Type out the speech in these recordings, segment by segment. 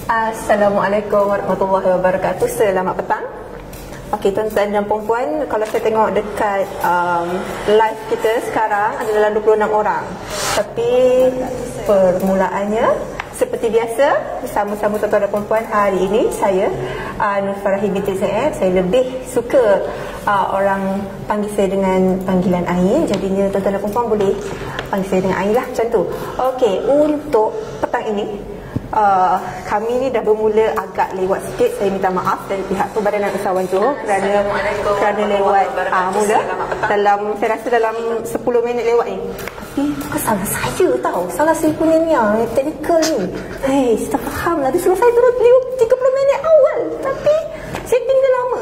Assalamualaikum warahmatullahi wabarakatuh. Selamat petang. Okey, tuan-tuan dan puan-puan, kalau saya tengok dekat live kita sekarang ada dalam 26 orang. Tapi permulaannya seperti biasa, bersama-sama tuan-tuan dan puan-puan, hari ini saya Nur Farahi binti Zaid. Saya lebih suka orang panggil saya dengan panggilan Ain. Jadinya tuan-tuan dan puan-puan boleh panggil saya dengan Ain lah, macam tu. Okey, untuk petang ini kami ni dah bermula agak lewat sikit. Saya minta maaf dari pihak Perbadan Usahawan Johor kerana lewat mula dalam, saya rasa dalam 10 minit lewat ni. Tapi bukan salah saya tau, salah saya punya ni teknikal ni. Hei, saya tak faham lah. Dia suruh saya turun 30 minit awal, tapi setting dia lama.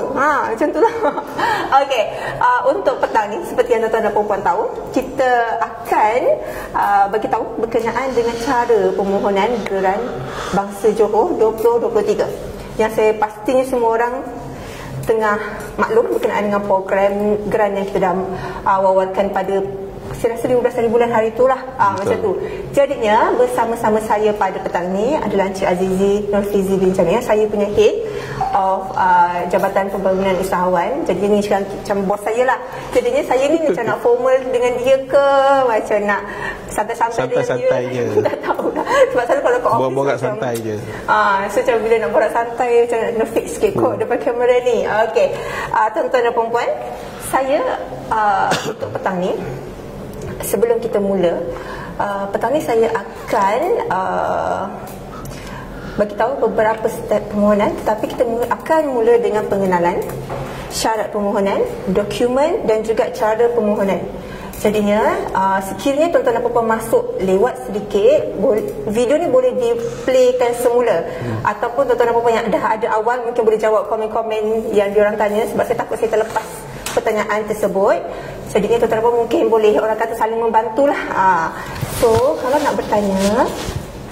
Macam tu lah. Okey, untuk petang ni, seperti yang tuan-tuan dan puan-puan tahu, kita akan bagi tahu berkenaan dengan cara permohonan Geran Bangsa Johor 2023. Yang saya pastinya semua orang tengah maklum berkenaan dengan program geran yang kita dah wawarkan pada, saya rasa 15 hari bulan hari itulah, macam tu. Jadinya bersama-sama saya pada petang ni adalah Encik Azizi Nurfizi bin Jamil. Saya punya head of Jabatan Pembangunan Usahawan. Jadi ni macam bos saya lah. Jadinya saya ni macam nak formal dengan dia ke, macam nak santai-santai dengan dia. Tak tahu lah. Sebab selalu kalau kat office borak santai je. So macam bila nak borak santai, macam nak fix sikit kot depan kamera ni. Okey, tuan-tuan dan puan-puan, saya untuk petang ni, sebelum kita mula, petang ni saya akan bagi tahu beberapa step permohonan. Tetapi kita akan mula dengan pengenalan, syarat permohonan, dokumen dan juga cara permohonan. Jadinya sekiranya tuan-tuan dan puan-puan masuk lewat sedikit, video ni boleh di-playkan semula. Ataupun tuan-tuan dan puan-puan yang dah ada awal mungkin boleh jawab komen-komen yang diorang tanya, sebab saya takut saya terlepas pertanyaan tersebut. Jadinya tuan-tuan dan puan mungkin boleh, orang kata, saling membantulah. So kalau nak bertanya,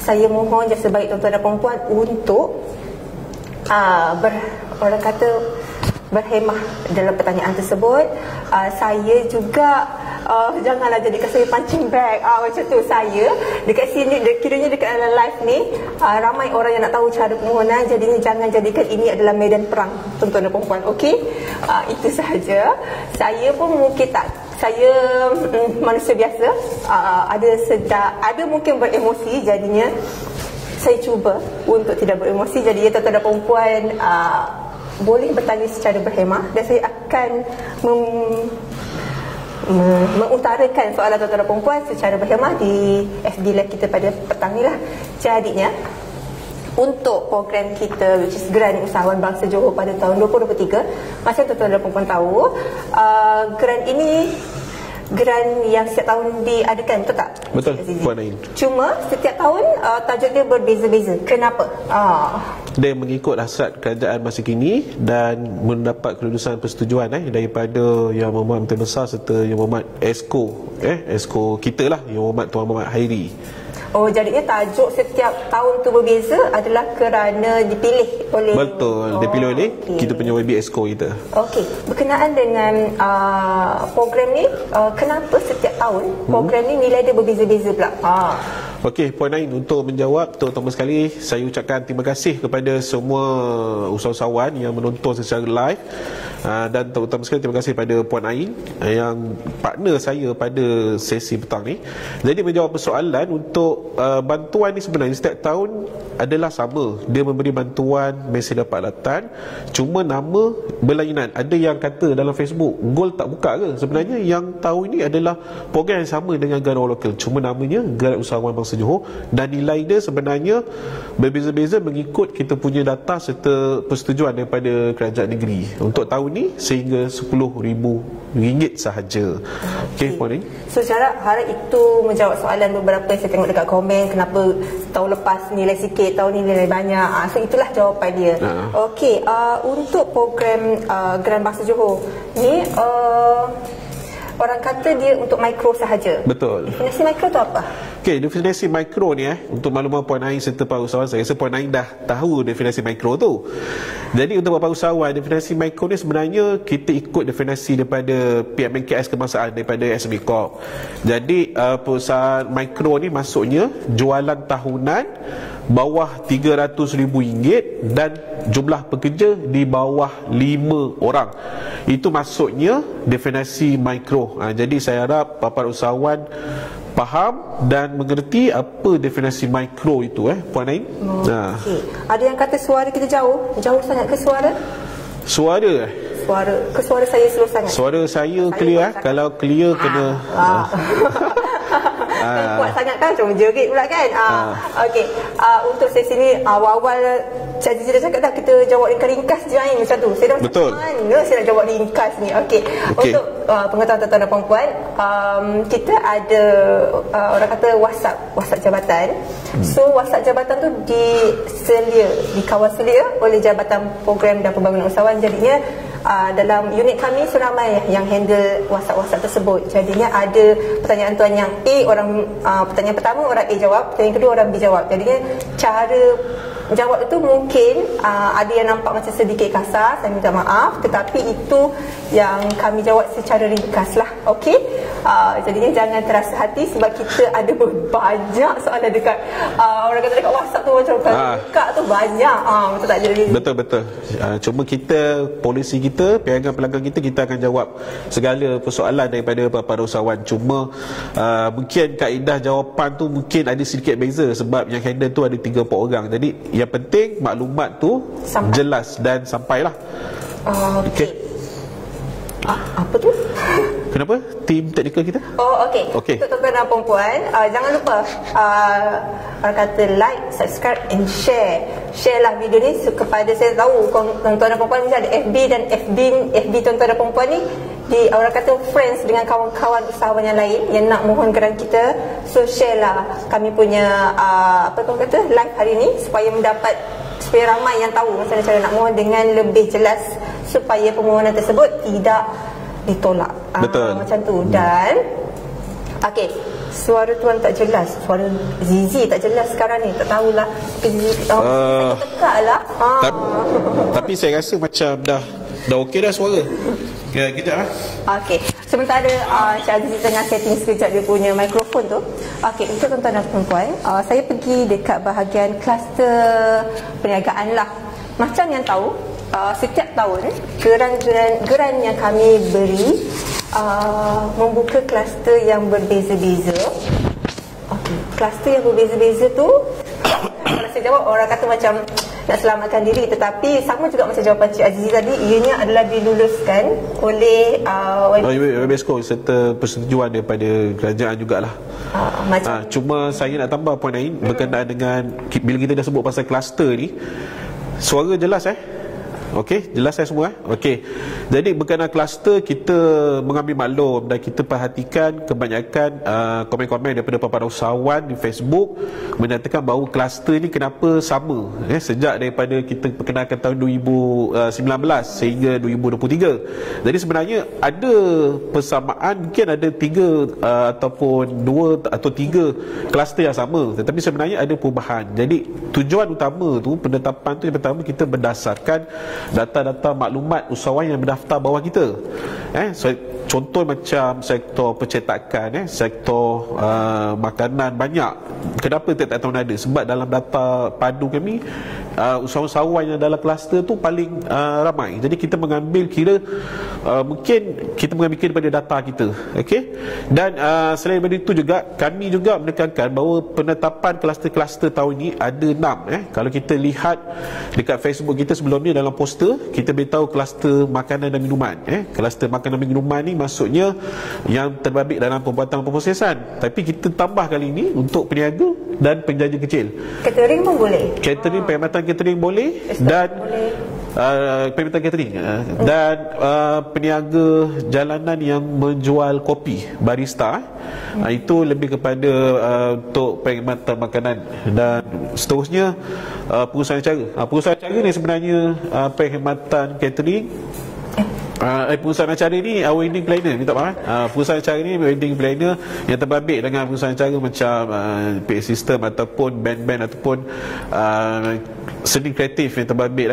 saya mohon jasa baik tuan-tuan dan puan-puan untuk orang kata berhemah dalam pertanyaan tersebut. Saya juga janganlah jadikan saya punching bag macam tu. Saya dekat sini, kiranya dekat dalam live ni ramai orang yang nak tahu cara permohonan. Jadinya jangan jadikan ini adalah medan perang, tuan-tuan dan puan-puan. Okey, itu sahaja. Saya pun mungkin tak, saya manusia biasa, ada mungkin beremosi. Jadinya saya cuba untuk tidak beremosi. Jadi tuan-tuan dan puan-puan boleh bertanya secara berhemah, dan saya akan mengutarakan soalan tuan-tuan dan puan-puan secara berhemah di FB Live kita pada petang ni lah. Jadinya untuk program kita, which is Geran Usahawan Bangsa Johor pada tahun 2023, macam tuan-tuan dan puan-puan tahu, geran ini geran yang setiap tahun diadakan, betul tak? Betul, Puan Ain. Cuma setiap tahun tajuk dia berbeza-beza. Kenapa? Dia mengikut hasrat kerajaan masa kini dan mendapat kelulusan persetujuan daripada Yang Berhormat Menteri Besar serta Yang Berhormat Esko kita lah, Yang Berhormat Tuan Muhammad Hairi. Oh, jadinya tajuk setiap tahun tu berbeza adalah kerana dipilih oleh... Betul, dipilih oleh kita punya YB Esko kita. Okey, berkenaan dengan program ni, kenapa setiap tahun program ni nilai dia berbeza-beza pula? Okey, Puan Ain, untuk menjawab, terutama sekali saya ucapkan terima kasih kepada semua usahawan yang menonton secara live, dan terutama sekali terima kasih kepada Puan Ain yang partner saya pada sesi petang ni. Jadi menjawab persoalan, untuk bantuan ni sebenarnya setiap tahun adalah sama. Dia memberi bantuan mesin dapat latan, cuma nama berlainan. Ada yang kata dalam Facebook, Gol tak buka ke? Sebenarnya yang tahun ini adalah program yang sama dengan Geran Lokal, cuma namanya Geran Usahawan Bangsa Johor, dan nilai dia sebenarnya berbeza-beza mengikut kita punya data serta persetujuan daripada kerajaan negeri. Untuk tahun ni sehingga RM10,000 sahaja. Okey, Puan Ain. So cara harap itu menjawab soalan beberapa yang saya tengok dekat komen, kenapa tahun lepas nilai sikit, tahun ni nilai banyak. So itulah jawapan dia. Okey, untuk program Geran Bangsa Johor ni, orang kata dia untuk mikro sahaja. Betul. Definisi mikro tu apa? Okey, definisi mikro ni untuk makluman Puan Ain serta para usahawan, saya rasa Puan Ain dah tahu definisi mikro tu. Jadi untuk para usahawan, definisi mikro ni sebenarnya kita ikut definisi daripada pihak MKS Kebangsaan, daripada SME Corp. Jadi perusahaan mikro ni maksudnya jualan tahunan bawah RM300,000 dan jumlah pekerja di bawah 5 orang. Itu maksudnya definisi mikro. Jadi saya harap para usahawan faham dan mengerti apa definisi mikro itu, Puan Ain. Okey. Ada yang kata suara kita jauh sangat ke suara? Suara Suara saya slow sangat. Suara saya clear. Kalau clear kena kuat sangat kan, macam jerit pula kan. Okey, untuk sesi ni awal-awal Cik Azizi dah cakap dah, kita jawab ringkas je macam tu. Saya dah betul. Mana saya nak jawab ringkas ni. Okey. Untuk pengetahuan tuan-tuan dan puan-puan, kita ada orang kata WhatsApp jabatan. So WhatsApp jabatan tu dikawal selia oleh Jabatan Program dan Pembangunan Usahawan. Jadinya dalam unit kami seramai yang handle WhatsApp tersebut. Jadinya ada pertanyaan tuan yang pertanyaan pertama orang A jawab, pertanyaan kedua orang B jawab. Jadinya cara jawab itu mungkin ada yang nampak macam sedikit kasar, saya minta maaf, tetapi itu yang kami jawab secara ringkas lah. Okey, jadinya jangan terasa hati sebab kita ada banyak soalan dekat orang kata dekat WhatsApp tu, macam buka tu banyak. Betul tak jadi? Betul. Cuma kita, polisi kita, pelanggan kita akan jawab segala persoalan daripada para usahawan. Cuma mungkin kaedah jawapan tu mungkin ada sedikit beza sebab yang handle tu ada 3-4 orang. Jadi yang penting maklumat tu jelas dan sampailah. Okey. Apa tu? Kenapa? Tim teknikal kita? Okey. Untuk tuan-tuan dan puan-puan, jangan lupa orang kata like, subscribe and share. Share lah video ni kepada, saya tahu tuan-tuan dan puan-puan mesti ada FB, dan FB tuan-tuan dan puan-puan ni di orang kata friends dengan kawan-kawan usahawan yang lain yang nak mohon geran kita. So share lah kami punya live hari ni supaya ramai yang tahu macam mana cara nak mohon dengan lebih jelas supaya permohonan tersebut tidak ditolak. Betul. Macam tu. Dan okey, suara tuan tak jelas, suara Zizi tak jelas sekarang ni, tak tahulah. Tekak lah. Tapi saya rasa macam dah okey dah suara. Kejap Okey, sementara Cik Azizi tengah setting sekejap dia punya mikrofon tu. Okey, untuk tuan-tuan dan puan-puan, saya pergi dekat bahagian kluster perniagaan lah. Macam yang tahu, setiap tahun geran yang kami beri membuka kluster yang berbeza-beza. Okey, kluster yang berbeza-beza tu kalau saya jawab orang kata macam nak selamatkan diri, tetapi sama juga macam jawapan Cik Azizi tadi, ianya adalah diluluskan oleh Webesco serta persetujuan daripada kerajaan jugalah. Cuma saya nak tambah Puan Ain berkenaan dengan bila kita dah sebut pasal kluster ni, suara jelas Okey, jelas saya semua Okey. Jadi berkenaan kluster, kita mengambil maklum dan kita perhatikan kebanyakan komen-komen daripada para usahawan di Facebook menyatakan bahawa kluster ni kenapa sama sejak daripada kita perkenalkan tahun 2019 sehingga 2023. Jadi sebenarnya ada persamaan, mungkin ada 3 ataupun 2 atau 3 kluster yang sama, tetapi sebenarnya ada perubahan. Jadi tujuan utama tu, penetapan tu yang pertama, kita berdasarkan data-data maklumat usahawan yang berdaftar bawah kita. Contoh macam sektor percetakan, sektor makanan banyak. Kenapa tiap-tiap tahun ada? Sebab dalam data padu kami, usahawan yang dalam kluster tu paling ramai. Jadi kita mengambil kira, mungkin kita mengambil kira daripada data kita. Okey. Dan selain daripada itu juga, kami juga menekankan bahawa penetapan kluster-kluster tahun ini ada 6. Kalau kita lihat dekat Facebook kita sebelum ni, dalam poster kita beritahu kluster makanan dan minuman. Kluster makanan dan minuman ni maksudnya yang terbabit dalam pembuatan pemprosesan. Tapi kita tambah kali ini untuk peniaga dan penjaja kecil. Catering pun boleh. Catering, perkhidmatan catering boleh, dan perkhidmatan catering dan peniaga jalanan yang menjual kopi, barista. Itu lebih kepada untuk perkhidmatan makanan. Dan seterusnya perusahaan acara. Perusahaan acara ni sebenarnya perkhidmatan catering, Perusahaan acara ni wedding planner, minta maaf. Perusahaan acara ni wedding planner yang terbabit dengan perusahaan acara macam PA System ataupun band-band ataupun seni kreatif yang terbabit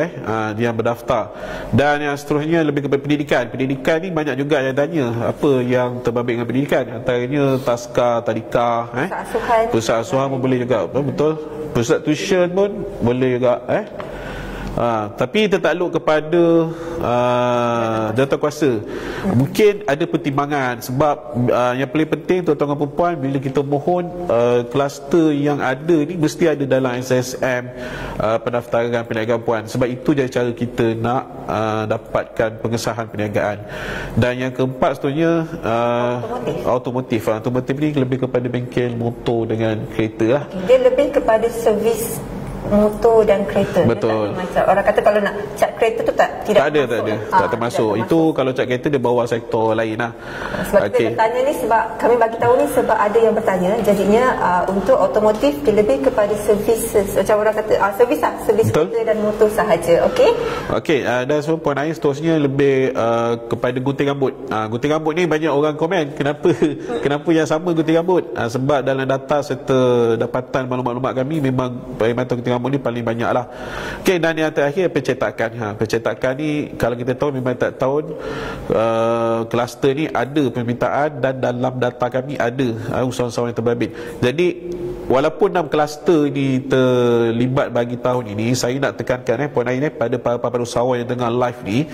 yang berdaftar. Dan yang seterusnya lebih kepada pendidikan. Pendidikan ni banyak juga yang tanya apa yang terbabit dengan pendidikan. Antaranya taska, tadika, pusat asuhan pun boleh juga. Betul. Pusat tuition pun boleh juga. Tapi tertakluk kepada jawatan mungkin ada pertimbangan sebab yang paling penting tuan-tuan dan puan bila kita mohon kluster yang ada ni mesti ada dalam SSM pendaftaran perniagaan puan. Sebab itu jadi cara kita nak dapatkan pengesahan perniagaan. Dan yang keempat seterusnya automotif. Automotif ni lebih kepada bengkel motor dengan kereta lah. Dia lebih kepada servis motor dan kereta. Betul. Macam orang kata kalau nak cat kereta tu tidak termasuk. Itu kalau cat kereta dia bawa sektor lain lah. Sebab kita bertanya ni sebab kami bagi tahu ni sebab ada yang bertanya. Jadinya untuk otomotif dia lebih kepada servis, macam orang kata servis kereta dan motor sahaja. Okey, dan so poin lain seterusnya lebih kepada gunting rambut. Gunting rambut ni banyak orang komen kenapa yang sama gunting rambut. Sebab dalam data serta dapatan maklumat-maklumat kami memang perkhidmatan gunting rambut ni paling banyak lah. Okey, dan yang terakhir pencetakan. Pencetakan ni kalau kita tahu memang tak tahun kluster ni ada permintaan dan dalam data kami ada usahawan-usahawan yang terbabit. Jadi walaupun 6 kluster ni terlibat bagi tahun ini, saya nak tekankan poin lain pada para usahawan yang tengah live ni,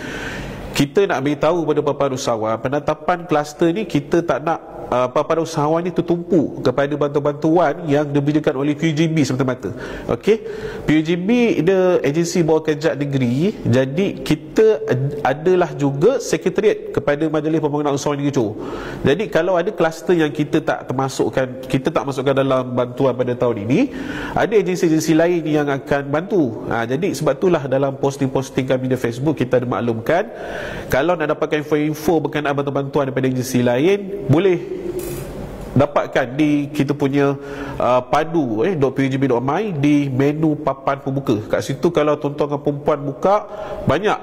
kita nak beritahu pada para usahawan penetapan kluster ni kita tak nak para usahawan ni tertumpu kepada bantuan-bantuan yang diberikan oleh PUGB semata-mata. Okey, PUGB dia agensi bawah kerajaan negeri, jadi kita adalah juga sekretariat kepada Majlis Pembangunan Usahawan Negeri Johor. Jadi kalau ada kluster yang kita tak masukkan dalam bantuan pada tahun ini, ada agensi-agensi lain yang akan bantu. Jadi sebab itulah dalam posting-posting kami di Facebook kita ada maklumkan kalau nak dapatkan info-info berkenaan bantuan-bantuan daripada agensi lain, boleh dapatkan di kita punya padu.pugb.my di menu papan pembuka. Kat situ kalau tuan-tuan dan perempuan buka, banyak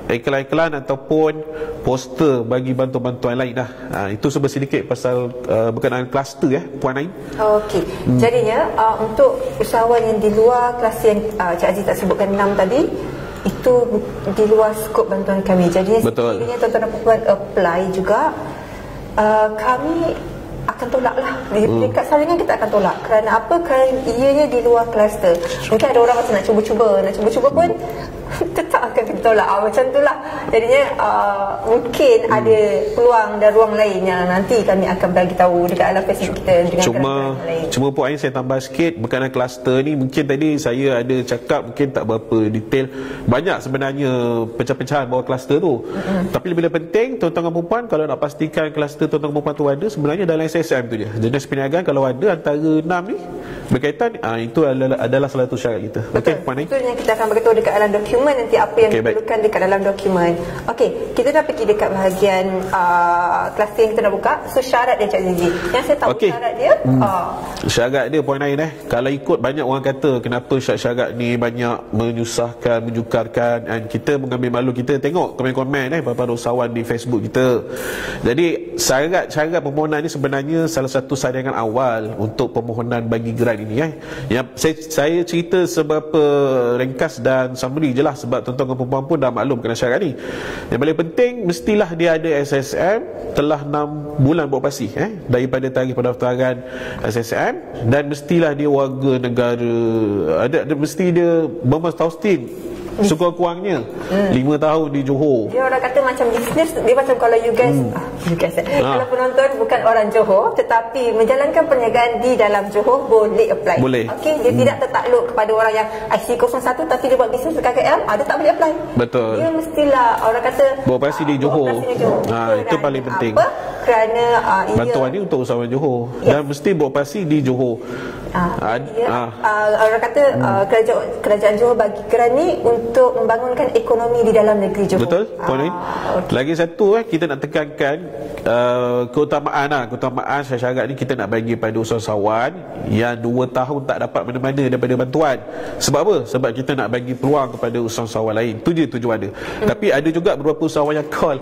iklan-iklan ataupun poster bagi bantuan-bantuan lain lah. Itu sebab sedikit pasal berkenaan kluster Puan Ain. Okey. Jadinya untuk usahawan yang di luar kluster yang Cik Aziz tak sebutkan 6 tadi, itu di luar skop bantuan kami. Jadi sekiranya tuan-tuan dan perempuan apply juga, kami akan tolak lah. Di peringkat saringan kita akan tolak. Kerana apa? Kerana ianya di luar kluster. Mungkin ada orang macam nak cuba-cuba pun tetap akan kita tolak. Macam itulah. Jadinya mungkin ada peluang dan ruang lain yang nanti kami akan bagi tahu dekat alam Facebook kita dengan cuma Puan Ain saya tambah sikit berkenaan kluster ni. Mungkin tadi saya ada cakap mungkin tak berapa detail. Banyak sebenarnya pecah-pecahan bawah kluster tu. Tapi lebih penting tuan-tuan dan perempuan kalau nak pastikan kluster tuan-tuan dan perempuan tu ada, sebenarnya dalam SSM tu je. Jenis perniagaan kalau ada antara 6 ni berkaitan, itu adalah salah satu syarat kita. Okey, Puan Ain. Itu yang kita akan beritahu dekat dalam dokumen nanti apa yang diperlukan dekat dalam dokumen. Okey, kita dah pergi dekat bahagian kluster yang kita nak buka. So syarat dia Cik Zizi. Yang saya tahu syarat dia syarat dia Puan Ain kalau ikut banyak orang kata kenapa syarat-syarat ni banyak menyusahkan, menyukarkan, dan kita mengambil malu. Kita tengok komen-komen para usahawan di Facebook kita. Jadi syarat permohonan ni sebenarnya salah satu saringan awal untuk permohonan bagi grant ini. Yang saya cerita seberapa ringkas dan summary je lah, sebab tuan-tuan dan perempuan pun dah maklum kena syarat ni. Yang paling penting mestilah dia ada SSM telah 6 bulan beroperasi daripada tarikh pendaftaran SSM, dan mestilah dia warga negara, mesti dia bermastautin sekurang-kurangnya 5 tahun di Johor. Dia orang kata macam bisnes, dia macam kalau you guys kalau penonton bukan orang Johor tetapi menjalankan perniagaan di dalam Johor, boleh apply. Okey, dia tidak tertakluk kepada orang yang IC01 tapi dia buat bisnes dekat KL, dia tak boleh apply. Betul. Dia mestilah orang kata beroperasi di Johor. Itu paling penting. Kerana bantuan ni untuk usahawan Johor dan mesti beroperasi di Johor. Orang kata kerajaan Johor bagi grant ni untuk membangunkan ekonomi di dalam negeri Johor. Betul, Puan Ain. Okay. Lagi satu kita nak tekankan keutamaan syarat ni kita nak bagi pada usahawan yang 2 tahun tak dapat mana-mana daripada bantuan. Sebab apa? Sebab kita nak bagi peluang kepada usahawan lain. Itu je tujuan dia. Tapi ada juga beberapa usahawan yang call,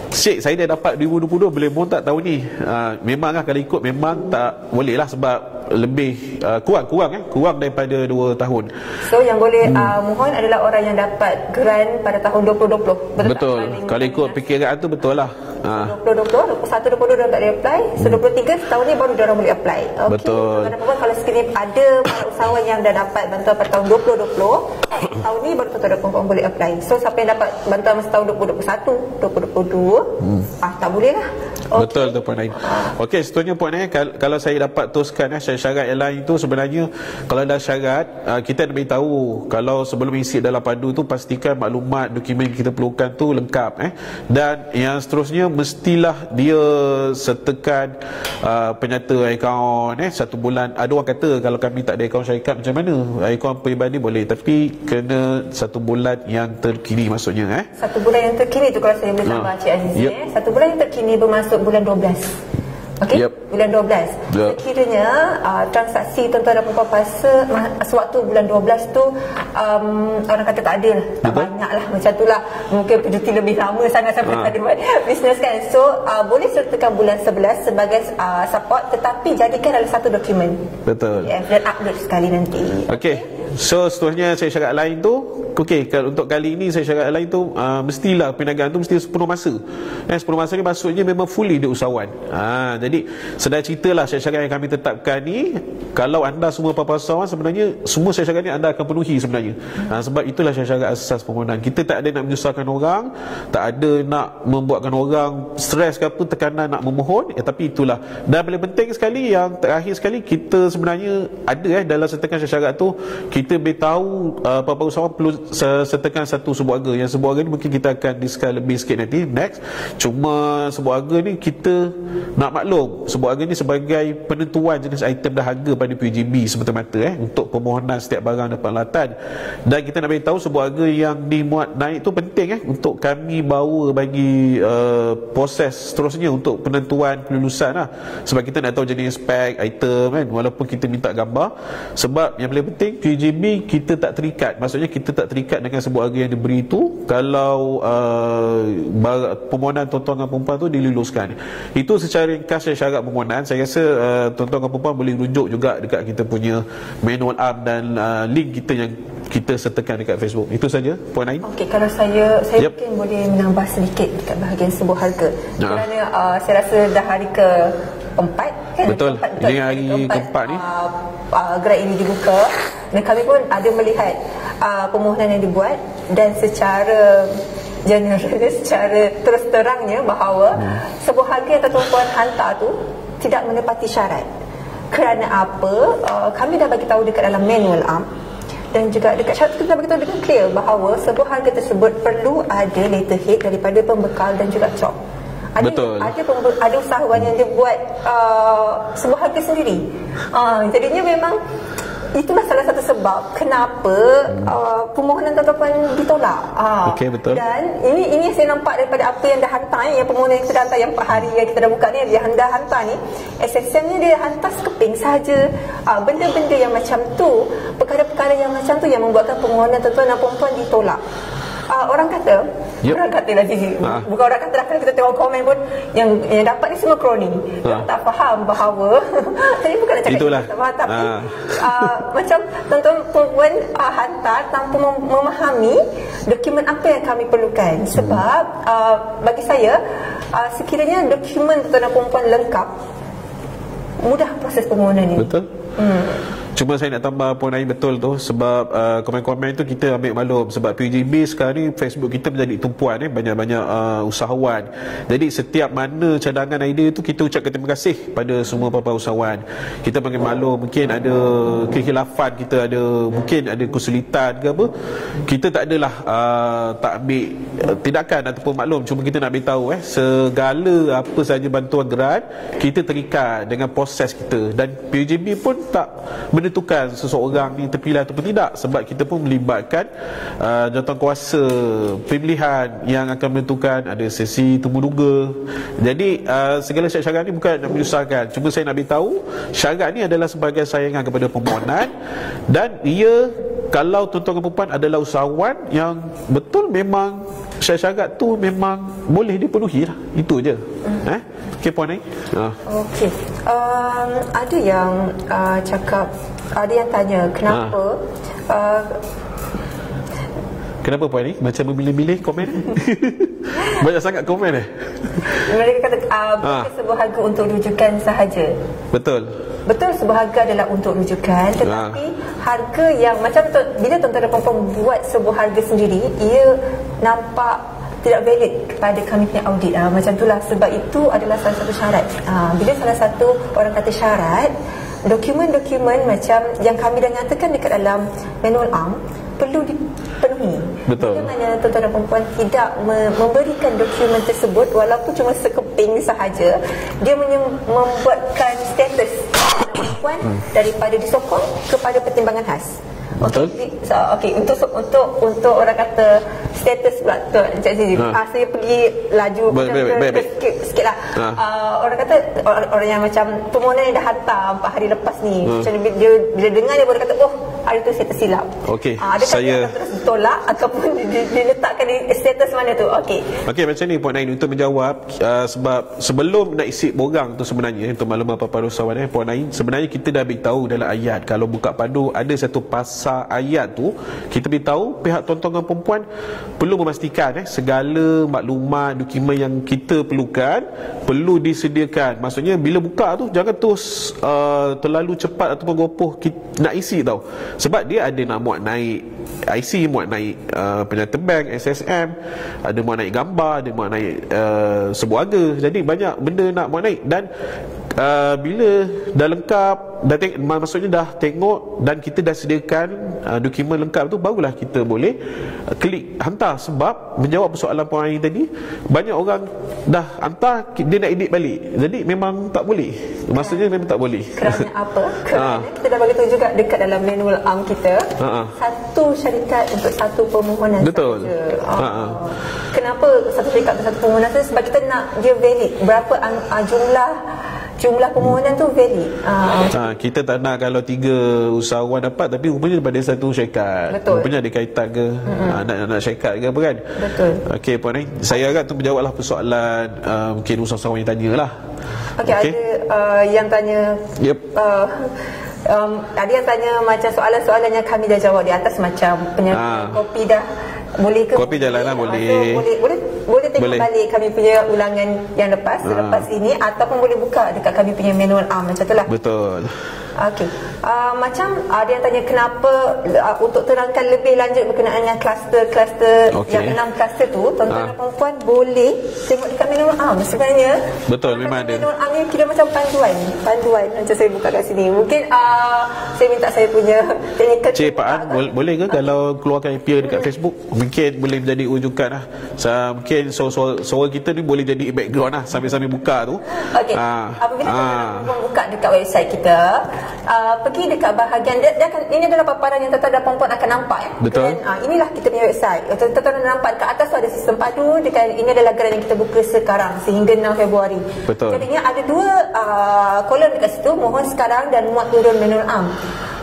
Syed, saya dah dapat 2022, boleh mohon tak tahun ni? Memanglah kalau ikut memang tak boleh lah, sebab lebih kurang daripada 2 tahun. So yang boleh mohon adalah orang yang dapat grant pada tahun 2020. Betul. Kalau ikut perkiraan tu betul lah. 2020, 21-22 dah tak boleh apply. So 23 tahun ni baru diorang boleh apply. Okay. Betul. Kalau sekiranya ada usahawan yang dah dapat bantuan pada tahun 2020, tahun ni baru tuan-tuan dan puan-puan boleh apply. So siapa yang dapat bantuan masa tahun 2021, 2022, tak boleh lah. Okay. Betul tu Puan Ain. Okey, seterusnya Puan Ain, kalau saya dapat teruskan syarat yang lain tu, sebenarnya kalau ada syarat, kita nak beritahu kalau sebelum isi dalam pandu tu pastikan maklumat dokumen kita perlukan tu lengkap dan yang seterusnya mestilah dia sertakan penyata akaun 1 bulan. Ada orang kata kalau kami tak ada akaun syarikat macam mana? Akaun peribadi boleh, tapi kena 1 bulan yang terkini maksudnya 1 bulan yang terkini tu kalau saya boleh tambah Cik Aziz. 1 bulan yang terkini bermaksud bulan 12. Okey, bulan 12. Sekiranya transaksi tuan-tuan dan puan-puan sewaktu bulan 12 tu orang kata tak ada lah, tak banyak lah, macam tu lah, mungkin cuti lebih lama sangat sampai tak ada buat bisnes kan. So boleh sertakan bulan 11 sebagai support, tetapi jadikan dalam satu dokumen. Betul. Dan upload sekali nanti. Okey. So seterusnya saya syarat lain tu, untuk kali ini saya syarat lain tu mestilah perniagaan tu mesti sepenuh masa. Sepenuh masa ni maksudnya memang fully dia usahawan. Jadi sedar ceritalah syarat yang kami tetapkan ni, kalau anda semua apa-apa usahawan, sebenarnya semua syarat ni anda akan penuhi sebenarnya. Sebab itulah syarat asas permohonan. Kita tak ada nak menyusahkan orang, tak ada nak membuatkan orang stres ke apa, tekanan nak memohon, tapi itulah. Dan paling penting sekali, yang terakhir sekali, kita sebenarnya ada dalam sertakan syarat tu, kita beritahu apa-apa usahawan perlu sertakan satu sebuah harga. Yang sebuah harga ni mungkin kita akan discuss lebih sikit nanti next. Cuma sebuah harga ni kita nak maklum, sebuah harga ni sebagai penentuan jenis item dan harga pada PGB semata-mata untuk permohonan setiap barang dan peralatan. Dan kita nak beritahu sebuah harga yang dimuat naik tu penting untuk kami bawa bagi proses seterusnya untuk penentuan kelulusan lah. Sebab kita nak tahu jenis spek item walaupun kita minta gambar. Sebab yang paling penting PGB kita tak terikat, maksudnya kita tak terikat dengan sebuah harga yang diberi itu kalau permohonan tuan-tuan dan perempuan tu diluluskan. Itu secara ringkas syarat permohonan. Saya rasa tuan-tuan dan perempuan boleh rujuk juga dekat kita punya manual app dan link kita yang kita sertakan dekat Facebook. Itu saja Puan Ain. Okey, kalau saya mungkin boleh menambah sedikit dekat bahagian sebuah harga. Kerana saya rasa dah hari keempat kan? Betul. Ini hari keempat ni gerai ini dibuka dan kami pun ada melihat permohonan yang dibuat, dan secara general, secara terus terangnya bahawa sebuah harga yang tuan-tuan hantar tu tidak menepati syarat. Kerana apa? Kami dah bagi tahu dekat dalam manual app, dan juga dekat syarat kita dah bagi tahu dengan clear bahawa sebuah harga tersebut perlu ada letterhead daripada pembekal dan juga cop. Ada usahawan yang dia buat sebuah harga sendiri. Jadinya memang itulah salah satu sebab kenapa permohonan tuan-tuan ditolak. Okey, betul. Dan ini saya nampak daripada apa yang dah hantar yang permohonan yang kita dah hantar, yang 4 hari yang kita dah buka ni, dia dah hantar ni, SSM ni dia hantar sekeping sahaja. Benda-benda yang macam tu, perkara-perkara yang macam tu yang membuatkan permohonan tuan-tuan dan perempuan ditolak. Orang kata lah Zizi, bukan orang kata lah, kalau kita tengok komen pun yang dapat ni semua kroni. Tak faham bahawa saya bukan nak cakap itulah. Tak faham, tapi macam tuan-tuan perempuan hantar tanpa memahami dokumen apa yang kami perlukan. Sebab bagi saya sekiranya dokumen tuan-tuan dan perempuan lengkap, mudah proses permohonan ini. Betul. Cuma saya nak tambah poin lain betul tu. Sebab komen-komen tu kita ambil maklum. Sebab PUJB sekarang ni Facebook kita menjadi tumpuan banyak-banyak usahawan. Jadi setiap mana cadangan idea tu kita ucapkan terima kasih pada semua para usahawan. Kita panggil maklum mungkin ada kekhilafan, kita ada mungkin ada kesulitan ke apa, kita tak adalah tak ambil tindakan ataupun maklum. Cuma kita nak beritahu segala apa sahaja bantuan geran kita terikat dengan proses kita. Dan PUJB pun tak menentukan seseorang ni terpilih ataupun tidak, sebab kita pun melibatkan jawatankuasa pemilihan yang akan menentukan, ada sesi temuduga. Jadi segala syarat-syarat ni bukan nak menyusahkan, cuma saya nak beritahu syarat ni adalah sebagai sayangan kepada permohonan. Dan ia, kalau tuan-tuan perempuan adalah usahawan yang betul memang syarat-syarat tu memang boleh dipenuhi lah. Itu je. Okey, puan ni. Okey. Ada yang cakap, ada yang tanya kenapa kenapa puan ni macam memilih-milih komen? Banyak sangat komen mereka kata bukan sebuah harga untuk rujukan sahaja. Betul, sebuah harga adalah untuk rujukan, tetapi harga yang macam tu, bila tuan-tuan dan puan-puan buat sebuah harga sendiri, ia nampak tidak valid kepada kami punya audit. Macam itulah, sebab itu adalah salah satu syarat. Bila salah satu orang kata syarat, dokumen-dokumen macam yang kami dah nyatakan dekat dalam manual am perlu dipenuhi. Betul. Bila mana tuan-tuan dan perempuan tidak memberikan dokumen tersebut, walaupun cuma sekeping sahaja, dia membuatkan status perempuan daripada disokong kepada pertimbangan khas. Betul. Okey, untuk orang kata status pula tu, saya pergi laju sikit lah. Orang kata orang yang macam permohonan yang dah hantar 4 hari lepas ni, macam dia bila dengar dia baru kata, oh hari tu saya tersilap. Okey, adakah dia akan terus ditolak ataupun diletakkan di status mana tu? Okey, macam ni Puan Ain untuk menjawab. Sebab sebelum nak isi borang tu sebenarnya, untuk makluman para usahawan Puan Ain, sebenarnya kita dah beritahu dalam ayat, kalau buka pandu ada satu pasal ayat tu, kita beritahu pihak tuan-tuan dan perempuan perlu memastikan segala maklumat, dokumen yang kita perlukan perlu disediakan. Maksudnya bila buka tu jangan terus terlalu cepat ataupun gopoh nak isi tau. Sebab dia ada nak muat naik IC, muat naik penyata bank, SSM, ada muat naik gambar, ada muat naik sebuah harga. Jadi banyak benda nak muat naik. Dan bila dah lengkap, maksudnya dah tengok dan kita dah sediakan dokumen lengkap tu, barulah kita boleh klik hantar. Sebab menjawab persoalan Puan Ain tadi, banyak orang dah hantar, dia nak edit balik. Jadi memang tak boleh. Maksudnya memang tak boleh. Kerana apa? Kerana kita dah bagi tahu juga dekat dalam manual am kita, satu syarikat untuk satu permohonan. Betul. Sahaja. Kenapa satu syarikat untuk satu permohonan sahaja? Sebab kita nak dia valid. Berapa jumlah permohonan tu valid. Kita tak nak kalau 3 usahawan dapat tapi rupanya daripada satu syarikat. Betul. Rupanya ada kaitan ke nak syarikat ke apa kan. Betul. Okey Puan Ain, saya agak tu menjawablah persoalan mungkin usahawan yang tanyalah. Okey, ada yang tanya. Ada yang tanya macam soalan-soalan yang kami dah jawab di atas, macam penyelesaian kopi dah boleh ke? Kopi jalan lah boleh. Boleh tengok balik kami punya ulangan yang lepas ini, ataupun boleh buka dekat kami punya manual am macam tu lah. Betul. Okey. Macam ada yang tanya kenapa untuk terangkan lebih lanjut berkenaan dengan kluster-kluster yang 6 kluster tu, tuan-tuan dan perempuan boleh tengok dekat manual am. Sebenarnya betul, memang ada. Manual am ni kira macam panduan macam saya buka kat sini. Mungkin saya minta saya punya technical Cik Pak An, boleh ke kalau keluarkan appear dekat Facebook, mungkin boleh menjadi rujukan lah. Mungkin suara kita ni boleh jadi background lah sambil-sambil buka tu. Okey. Apabila tuan-tuan buka dekat website kita, pergi dekat bahagian ini adalah paparan yang tuan-tuan dan perempuan akan nampak ya. Betul. Dan, inilah kita punya website. Tuan-tuan dan nampak dekat atas tu ada sistem padu. Dekat ini adalah geran yang kita buka sekarang sehingga 6 Februari. Betul. Jadinya ada 2 kolom dekat situ, mohon sekarang dan muat turun manual am.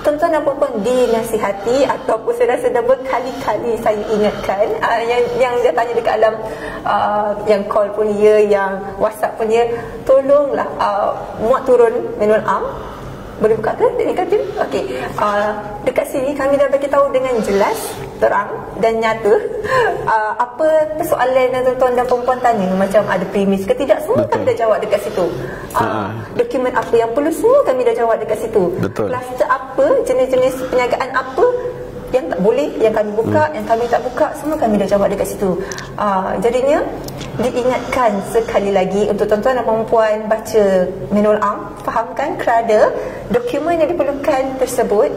Tuan-tuan dan perempuan dinasihati, ataupun saya rasa dah berkali-kali saya ingatkan, yang dia tanya dekat dalam yang call pun ya, yang WhatsApp pun ya, tolonglah muat turun manual am Boleh buka ke Teknik Katil? Okey. Dekat sini kami dah bagi tahu dengan jelas, terang dan nyata apa persoalan yang tuan-tuan dan perempuan tanya, macam ada premis ke tidak, semua kami dah jawab dekat situ. Dokumen apa yang perlu, semua kami dah jawab dekat situ. Kluster apa, jenis-jenis perniagaan apa yang tak boleh, yang kami buka, yang kami tak buka, semua kami dah jawab dekat situ. Jadinya diingatkan sekali lagi untuk tuan-tuan dan perempuan, baca manual am, fahamkan kerana dokumen yang diperlukan tersebut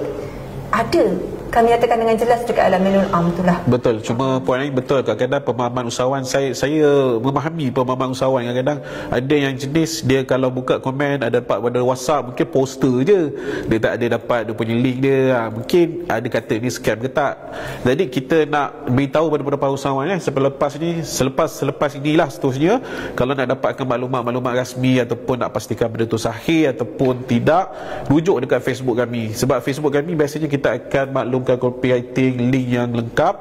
ada, kami nyatakan dengan jelas dekat dalam manual am itulah. Betul. Cuma puan Ain betul, kadang-kadang pemahaman usahawan, saya memahami pemahaman usahawan. Kadang-kadang ada yang jenis dia kalau buka komen ada dapat pada WhatsApp, mungkin poster je, dia tak ada dapat dia punya link dia, mungkin ada kata ni scam ke tak. Jadi kita nak beritahu kepada para usahawan selepas inilah seterusnya, kalau nak dapatkan maklumat-maklumat rasmi ataupun nak pastikan benda tu sahih ataupun tidak, rujuk dekat Facebook kami. Sebab Facebook kami biasanya kita akan maklumkan copywriting, link yang lengkap.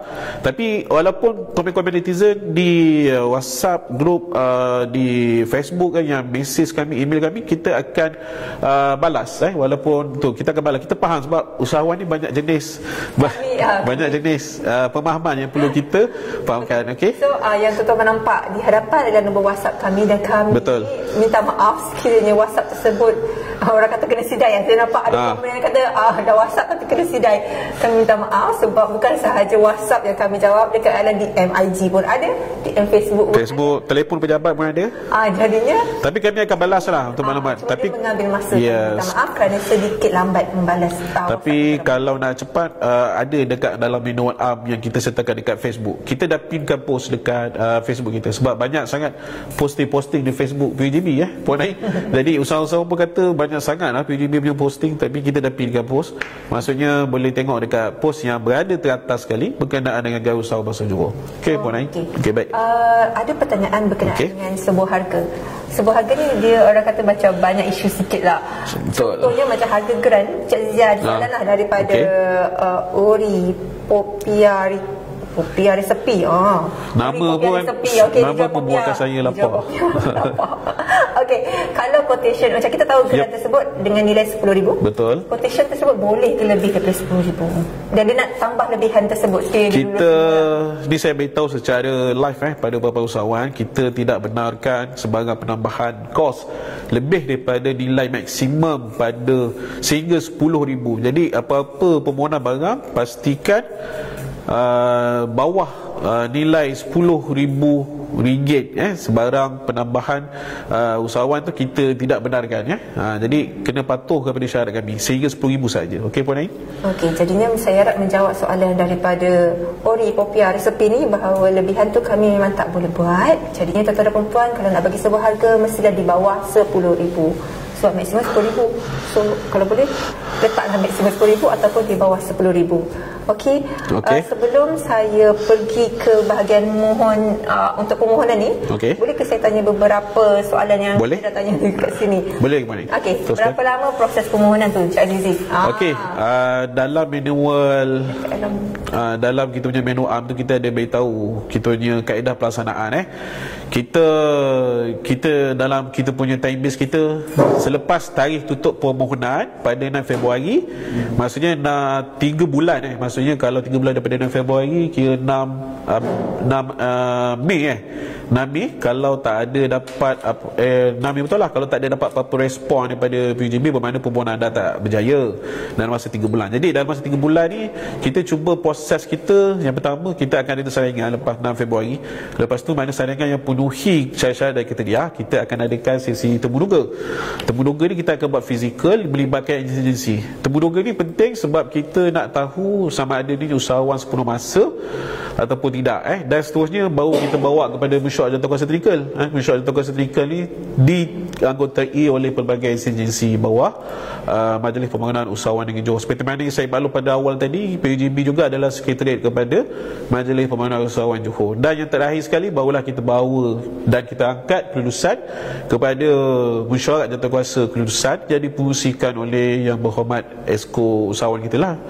Tapi walaupun komen-komen netizen di WhatsApp grup, di Facebook kan, yang message kami, email kami, kita akan balas. Walaupun tu kita akan balas. Kita faham sebab usahawan ni banyak jenis, banyak jenis pemahaman yang perlu kita fahamkan. Okay? So yang tuan-tuan nampak di hadapan adalah nombor WhatsApp kami, dan kami minta maaf sekiranya WhatsApp tersebut orang kata kena sidai. Saya nampak ada komen yang kata dah WhatsApp tapi kena sidai. Kami minta maaf sebab bukan sahaja WhatsApp yang kami jawab, dekat dalam DM IG pun ada, DM Facebook pun ada, telefon pejabat pun ada. Jadinya tapi kami akan balas lah untuk maklumat. Tapi mengambil masa. Minta maaf kerana sedikit lambat membalas. Tapi kalau nak cepat, ada dekat dalam manual am yang kita sertakan dekat Facebook. Kita dah pinkan post dekat Facebook kita, sebab banyak sangat posting di Facebook PUJB Puan Ain. Jadi usahawan pun kata banyak sangat lah PUJB punya posting, tapi kita dah pinkan post. Maksudnya boleh tengok dekat post yang berada teratas sekali berkenaan dengan Gaya Usaha Bahasa Johor. Okey Puan Ain. Okey, baik. Ada pertanyaan berkenaan dengan sebuah harga. Sebuah harga ni dia orang kata macam banyak isu sikit lah. Contohnya macam harga geran, Cik Zia soalan lah daripada Ori Popia resepi. Nama pun nama membuatkan saya lapar. Okey, kalau quotation macam kita tahu geran tersebut dengan nilai 10,000. Betul. Quotation tersebut boleh ke lebih daripada 10,000. Dan dia nak tambah lebihan tersebut kita ni saya beritahu secara live pada beberapa usahawan, kita tidak benarkan sebarang penambahan kos lebih daripada nilai maksimum pada sehingga 10,000. Jadi apa-apa permohonan barang pastikan bawah nilai RM10,000 sebarang penambahan usahawan tu kita tidak benarkan jadi kena patuh kepada syarat kami sehingga RM10,000 saja. Okey Puan Ain? Okey, jadinya saya harap menjawab soalan daripada Ori Popia resepi ni, bahawa lebihan tu kami memang tak boleh buat. Jadinya tuan-tuan dan perempuan, kalau nak bagi sebuah harga mestilah di bawah RM10,000. Sebab maksimum RM10,000. So kalau boleh letaklah maksimum RM10,000 ataupun di bawah RM10,000. Okey. Sebelum saya pergi ke bahagian mohon untuk permohonan ni, boleh ke saya tanya beberapa soalan yang saya dah tanya dekat sini? Boleh, boleh. Okey. Berapa lama proses permohonan tu, Cik Azizi? Okey. Dalam manual dalam kita punya manual am tu kita ada beritahu kita punya kaedah pelaksanaan kita dalam kita punya time base kita selepas tarikh tutup permohonan pada 6 Februari, maksudnya 3 bulan maksudnya kalau 3 bulan daripada 6 Februari kira 6 Mei 6 Mei kalau tak ada dapat 6 Mei betul lah, kalau tak ada dapat apa-apa respon daripada PUJB bermakna permohonan anda tak berjaya dalam masa 3 bulan. Jadi dalam masa 3 bulan ni kita cuba proses kita. Yang pertama, kita akan ada saringan lepas 6 Februari. Lepas tu mana saringan yang penuhi syarat-syarat dari kita dia, kita akan adakan sesi temuduga. Temuduga ni kita akan buat fizikal melibatkan agensi. Temuduga ni penting sebab kita nak tahu sama ada ni usahawan sepenuh masa ataupun tidak dan seterusnya baru kita bawa kepada mesyuarat jawatan tadikal. Mesyuarat jawatan tadikal ni dianggotai oleh pelbagai agensi bawah Majlis Pembangunan Usahawan Negeri Johor. Seperti mana yang saya maklum pada awal tadi, PUJB juga adalah sekretariat kepada Majlis Pembangunan Usahawan Johor. Dan yang terakhir sekali, barulah kita bawa dan kita angkat kelulusan kepada mesyuarat jawatankuasa kelulusan yang dipengerusikan oleh Yang Berhormat Esko usahawan kita lah.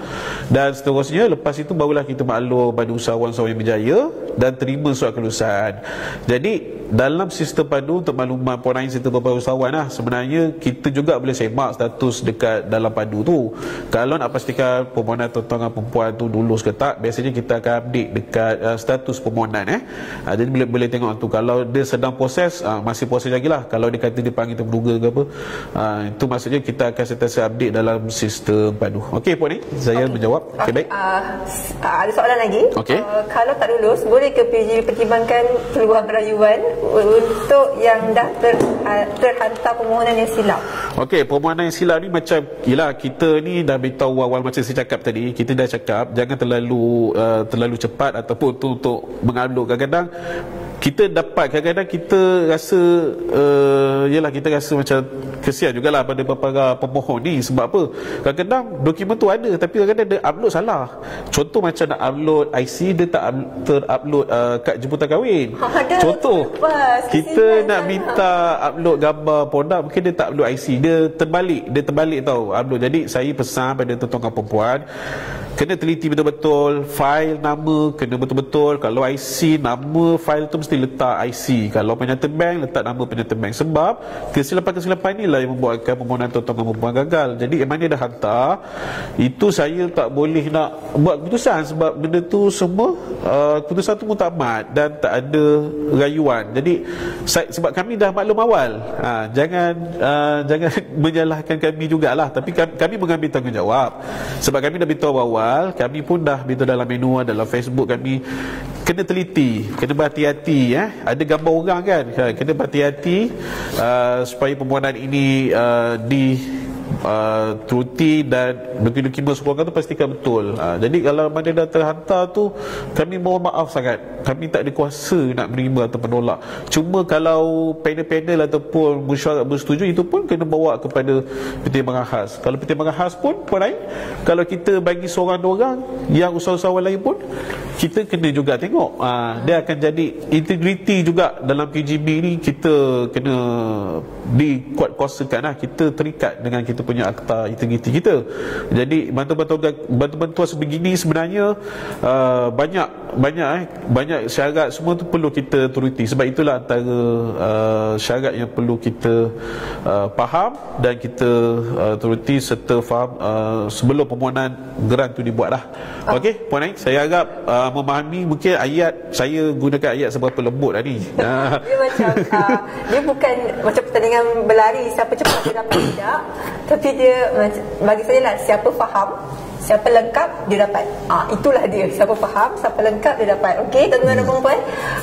Dan seterusnya lepas itu barulah kita maklum pada usahawan-usahawan yang berjaya dan terima surat kelulusan. Jadi dalam sistem padu, untuk makluman Puan Ain serta beberapa usahawan lah, sebenarnya kita juga boleh semak status dekat dalam padu tu. Kalau nak pastikan permohonan tuan-tuan dan perempuan tu lulus ke tak, biasanya kita akan update dekat status permohonan jadi boleh tengok tu. Kalau dia sedang proses, masih proses lagi lah. Kalau dia kata dia panggil terduga ke apa, itu maksudnya kita akan sentiasa update dalam sistem padu. Okey Puan Ain, saya menjawab. Okey, baik. Ada soalan lagi. Okey. Kalau tak lulus, boleh ke PJ pertimbangkan peluang rayuan untuk yang dah terhantar permohonan yang silap? Okey, permohonan yang silap ni macam, yelah, kita ni dah beritahu awal macam saya cakap tadi, kita dah cakap jangan terlalu cepat ataupun untuk mengupload. Kadang-kadang kita dapat, kadang-kadang kita rasa yelah, kita rasa macam kesian jugalah pada para pemohon ni. Sebab apa? Kadang-kadang dokumen tu ada, tapi kadang-kadang dia upload salah. Contoh macam nak upload IC, dia tak terupload kad jemputan kahwin. Contoh kita nak minta upload gambar produk, mungkin dia tak upload IC, dia terbalik tau upload. Jadi saya pesan pada tuan-tuan perempuan, kena teliti betul-betul, fail nama kena betul-betul. Kalau IC, nama fail tu mesti letak IC. Kalau penyata bank, letak nama penyata bank. Sebab kesilapan-kesilapan inilah yang membuatkan permohonan tuan-tuan perempuan gagal. Jadi mana dah hantar, itu saya tak boleh nak buat keputusan. Sebab benda tu semua, keputusan tu mutamat dan tak ada rayuan. Jadi sebab kami dah maklum awal, jangan menyalahkan kami jugalah. Tapi kami mengambil tanggungjawab. Sebab kami dah beritahu awal, kami pun dah beritahu dalam menu, dalam Facebook kami, kena teliti, kena berhati-hati. Ada gambar orang kan, kena berhati-hati supaya permohonan ini teruti dan dokumen sekurang-kurangnya tu pastikan betul. Jadi kalau mana dah terhantar tu, kami mohon maaf sangat, kami tak ada kuasa nak menerima atau menolak. Cuma kalau panel-panel ataupun mesyuarat bersetuju, itu pun kena bawa kepada pertimbangan khas. Kalau pertimbangan khas pun Puan Ain, kalau kita bagi seorang-orang, yang usahawan lain pun kita kena juga tengok, dia akan jadi integriti juga dalam PGB ni. Kita kena dikuatkuasakan, kita terikat dengan kita punya akta integriti kita. Jadi bantuan sebegini sebenarnya banyak syarat semua tu perlu kita turuti. Sebab itulah antara syarat yang perlu kita faham dan kita turuti serta faham sebelum permohonan grant tu dibuat lah. Okey Puan Ain, saya harap memahami. Mungkin ayat, saya gunakan ayat seberapa lembut lah ni. Dia macam dia bukan macam pertandingan berlari siapa cepat dia dapat, tidak. Tapi dia bagi saya lah, siapa faham, siapa lengkap dia dapat. Itulah dia, siapa faham, siapa lengkap dia dapat. Okey tuan-tuan dan perempuan.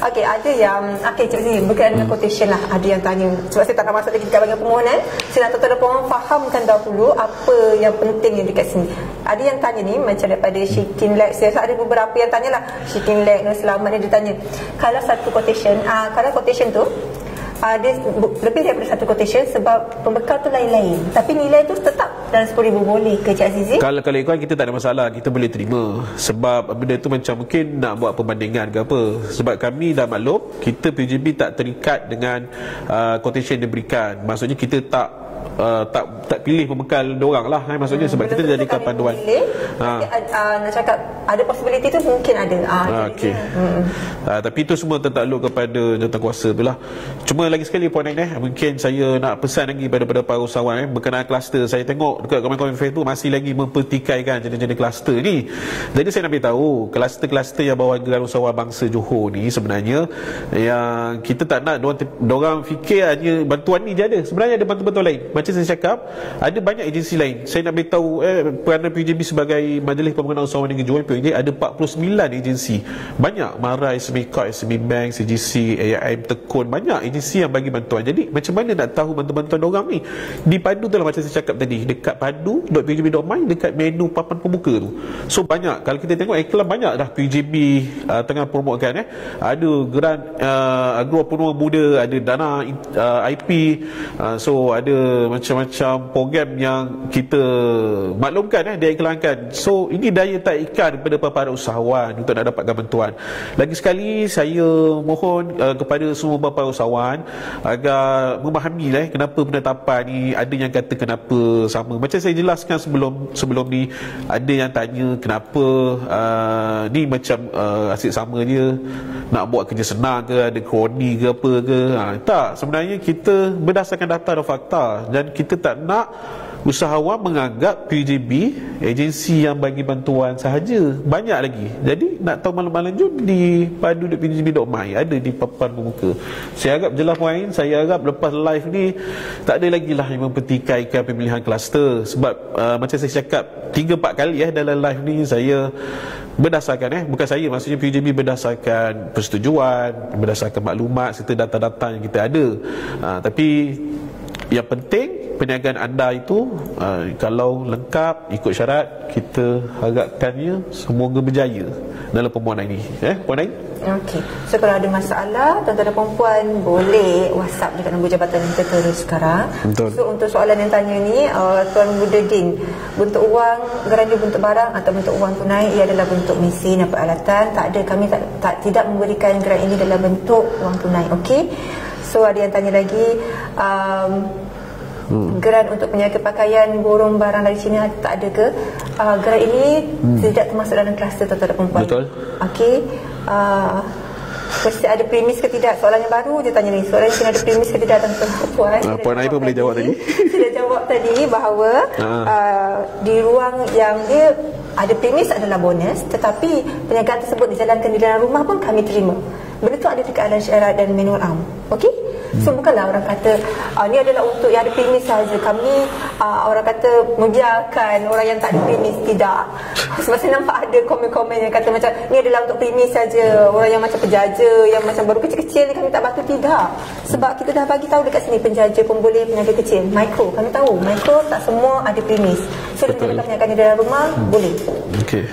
Okey, ada yang cik sini berkaitan dengan quotation lah. Ada yang tanya, sebab saya tak nak masuk lagi dekat bahagian permohonan, saya nak tuan-tuan dan perempuan fahamkan dahulu apa yang penting yang dekat sini. Ada yang tanya ni, macam daripada Shikin Lek, saya ada beberapa yang tanyalah, Shikin Lek dan Selamat ni, dia tanya, kalau satu quotation, kalau quotation tu dia lebih daripada satu quotation, sebab pembekal tu lain-lain, tapi nilai tu tetap dalam 10,000, boleh ke Cik Azizi? Kalau ikut kita tak ada masalah, kita boleh terima. Sebab benda tu macam mungkin nak buat perbandingan ke apa. Sebab kami dah maklum, kita PGB tak terikat dengan quotation yang diberikan. Maksudnya kita tak pilih pembekal diorang lah, maksudnya sebab kita jadikan panduan. Nak cakap ada possibility tu mungkin ada. Okey. Tapi itu semua tertakluk kepada jawatankuasa tu lah. Cuma lagi sekali Puan Ain, mungkin saya nak pesan lagi pada para usahawan berkenaan kluster. Saya tengok dekat komen-komen Facebook masih lagi mempertikaikan jenis-jenis kluster ni. Jadi saya nak beritahu, kluster-kluster yang bawa gelar usahawan bangsa Johor ni sebenarnya, yang kita tak nak diorang fikir hanya bantuan ni je ada. Sebenarnya ada bantuan-bantuan lain. Macam saya cakap, ada banyak agensi lain. Saya nak beritahu peranan PGB sebagai Majlis Pembangunan Usahawan Negeri Johor, PUJ, ada 49 agensi. Banyak, MARA, SME Corp, SME Bank, CGC, AIM, Tekun, banyak agensi yang bagi bantuan. Jadi macam mana nak tahu bantuan-bantuan diorang ni? Di padu tu lah, macam saya cakap tadi, dekat padu.pgb.my, dekat menu papan pembuka tu. So banyak, kalau kita tengok iklan banyak dah PGB tengah promotekan. Ada geran agro penuh muda, ada dana IP, so ada macam-macam program yang kita maklumkan dia iklankan. So ini daya tarikan kepada para usahawan untuk nak dapatkan bantuan. Lagi sekali saya mohon kepada semua para usahawan agar memahami kenapa penetapan ni, ada yang kata kenapa sama. Macam saya jelaskan sebelum ni, ada yang tanya kenapa ni macam asyik sama je, nak buat kerja senang ke, ada kroni ke apa ke. Tak, sebenarnya kita berdasarkan data dan fakta, dan kita tak nak usahawan menganggap PUJB agensi yang bagi bantuan sahaja. Banyak lagi. Jadi nak tahu malam-malam jom di padu.pujb.my, ada di papan pembuka. Saya harap jelas poin. Saya harap lepas live ni tak ada lagi lah yang mempertikaikan pemilihan kluster. Sebab macam saya cakap 3-4 kali dalam live ni, saya berdasarkan bukan saya, maksudnya PUJB berdasarkan persetujuan, berdasarkan maklumat serta data-data yang kita ada. Tapi yang penting perniagaan anda itu kalau lengkap ikut syarat, kita harapkannya semoga berjaya dalam permohonan ini. Puan Ain? Okey. So kalau ada masalah tuan-tuan dan puan boleh WhatsApp dekat nombor jabatan kita terus sekarang. Betul. So untuk soalan yang tanya ni, Tuan Budedin, bentuk wang geranja bentuk barang atau bentuk wang tunai, ia adalah bentuk mesin dan peralatan. Tak ada, kami tidak memberikan geran ini dalam bentuk wang tunai. Okey. So ada yang tanya lagi, geran untuk peniaga pakaian borong barang dari China tak ada ke? Geran ini tidak termasuk dalam kluster tuan-tuan dan puan. Betul. Okey. Mesti ada premis ke tidak? Soalan yang baru je tanya ni. Soalan yang ada premis ke tidak tuan-tuan dan puan? Puan Ain pun boleh jawab tadi. Sudah jawab tadi bahawa di ruang yang dia ada premis adalah bonus, tetapi perniagaan tersebut dijalankan di dalam rumah pun kami terima. Benda tu ada dekat dalam syarat dan manual am. Okey? So bukanlah orang kata ni adalah untuk yang ada premis sahaja. Kami orang kata membiarkan orang yang tak ada premis. Tidak. Sebab saya nampak ada komen-komen yang kata macam ni adalah untuk premis saja. Orang yang macam penjaja, yang macam baru kecil-kecil ni kami tak bantu. Tidak. Sebab kita dah bagi tahu dekat sini, penjaja pun boleh, peniaga kecil, mikro. Kami tahu mikro tak semua ada premis. So kita perniagaan di dalam rumah boleh. Okey.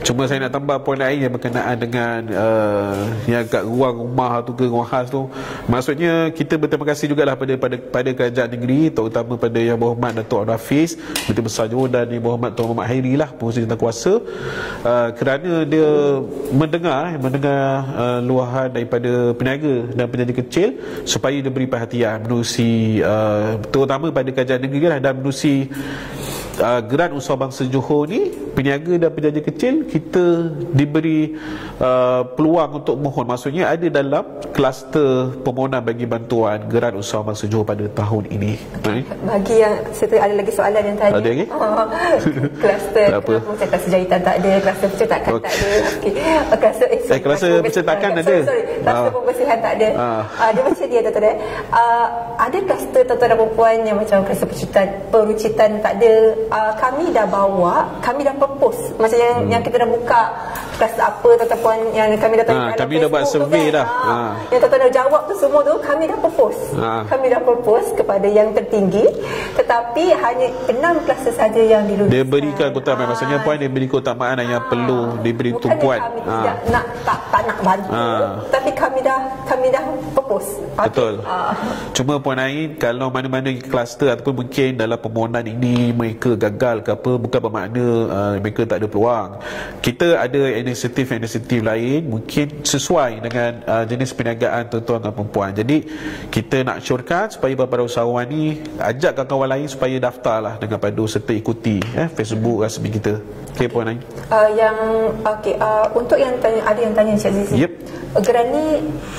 Cuma saya nak tambah poin lain yang berkenaan dengan yang kat ruang rumah tu ke ruang khas tu. Maksudnya kita berterima kasih jugalah pada kerajaan negeri, terutama pada Yang Berhormat Datuk Abdul Hafiz Menteri Besar Johor, dan Yang Berhormat Tuan Muhammad Hairi lah, Pengurusi Jawatan kerana dia mendengar luahan daripada peniaga dan penjaja kecil supaya dia beri perhatian menerusi terutama pada kerajaan negeri lah, dan menerusi geran usaha bangsa Johor ni, peniaga dan penjaja kecil kita diberi peluang untuk mohon. Maksudnya ada dalam kluster permohonan bagi bantuan geran usaha bangsa Johor pada tahun ini. Bagi yang ada lagi soalan yang tanya, ada lagi? Kluster kluster jahitan tak ada, kluster pencetakan tak ada. Kluster pencetakan ada. Kluster pembersihan tak ada. Dia macam dia tuan-tuan. Ada kluster tuan-tuan dan puan yang macam kluster perucitan tak ada. Kami dah bawa, kami dah propose macam yang kita dah buka kluster apa tuan-tuan puan, yang kami dah tanya kami dah buat survey dah. Yang tuan-tuan dah jawab tu semua tu kami dah propose. Kami dah propose kepada yang tertinggi, tetapi hanya 6 kluster saja yang diluluskan. Dia berikan keutamaan, maksudnya puan dia beri keutamaan yang perlu diberi tumpuan. Kami tidak nak tak nak bantu, tapi kami dah propose. Betul. Cuma puan Ain, kalau mana-mana kluster ataupun mungkin dalam permohonan ini mereka gagal ke apa, bukan bermakna mereka tak ada peluang. Kita ada inisiatif lain mungkin sesuai dengan jenis perniagaan tuan-tuan dan puan-puan. Jadi kita nak syorkan supaya para usahawan ni ajak kawan-kawan lain supaya daftar lah dengan padu serta ikuti Facebook rasmi kita. Okey puan Ain. Untuk yang tanya, ada yang tanya Encik Azizi. Geran ni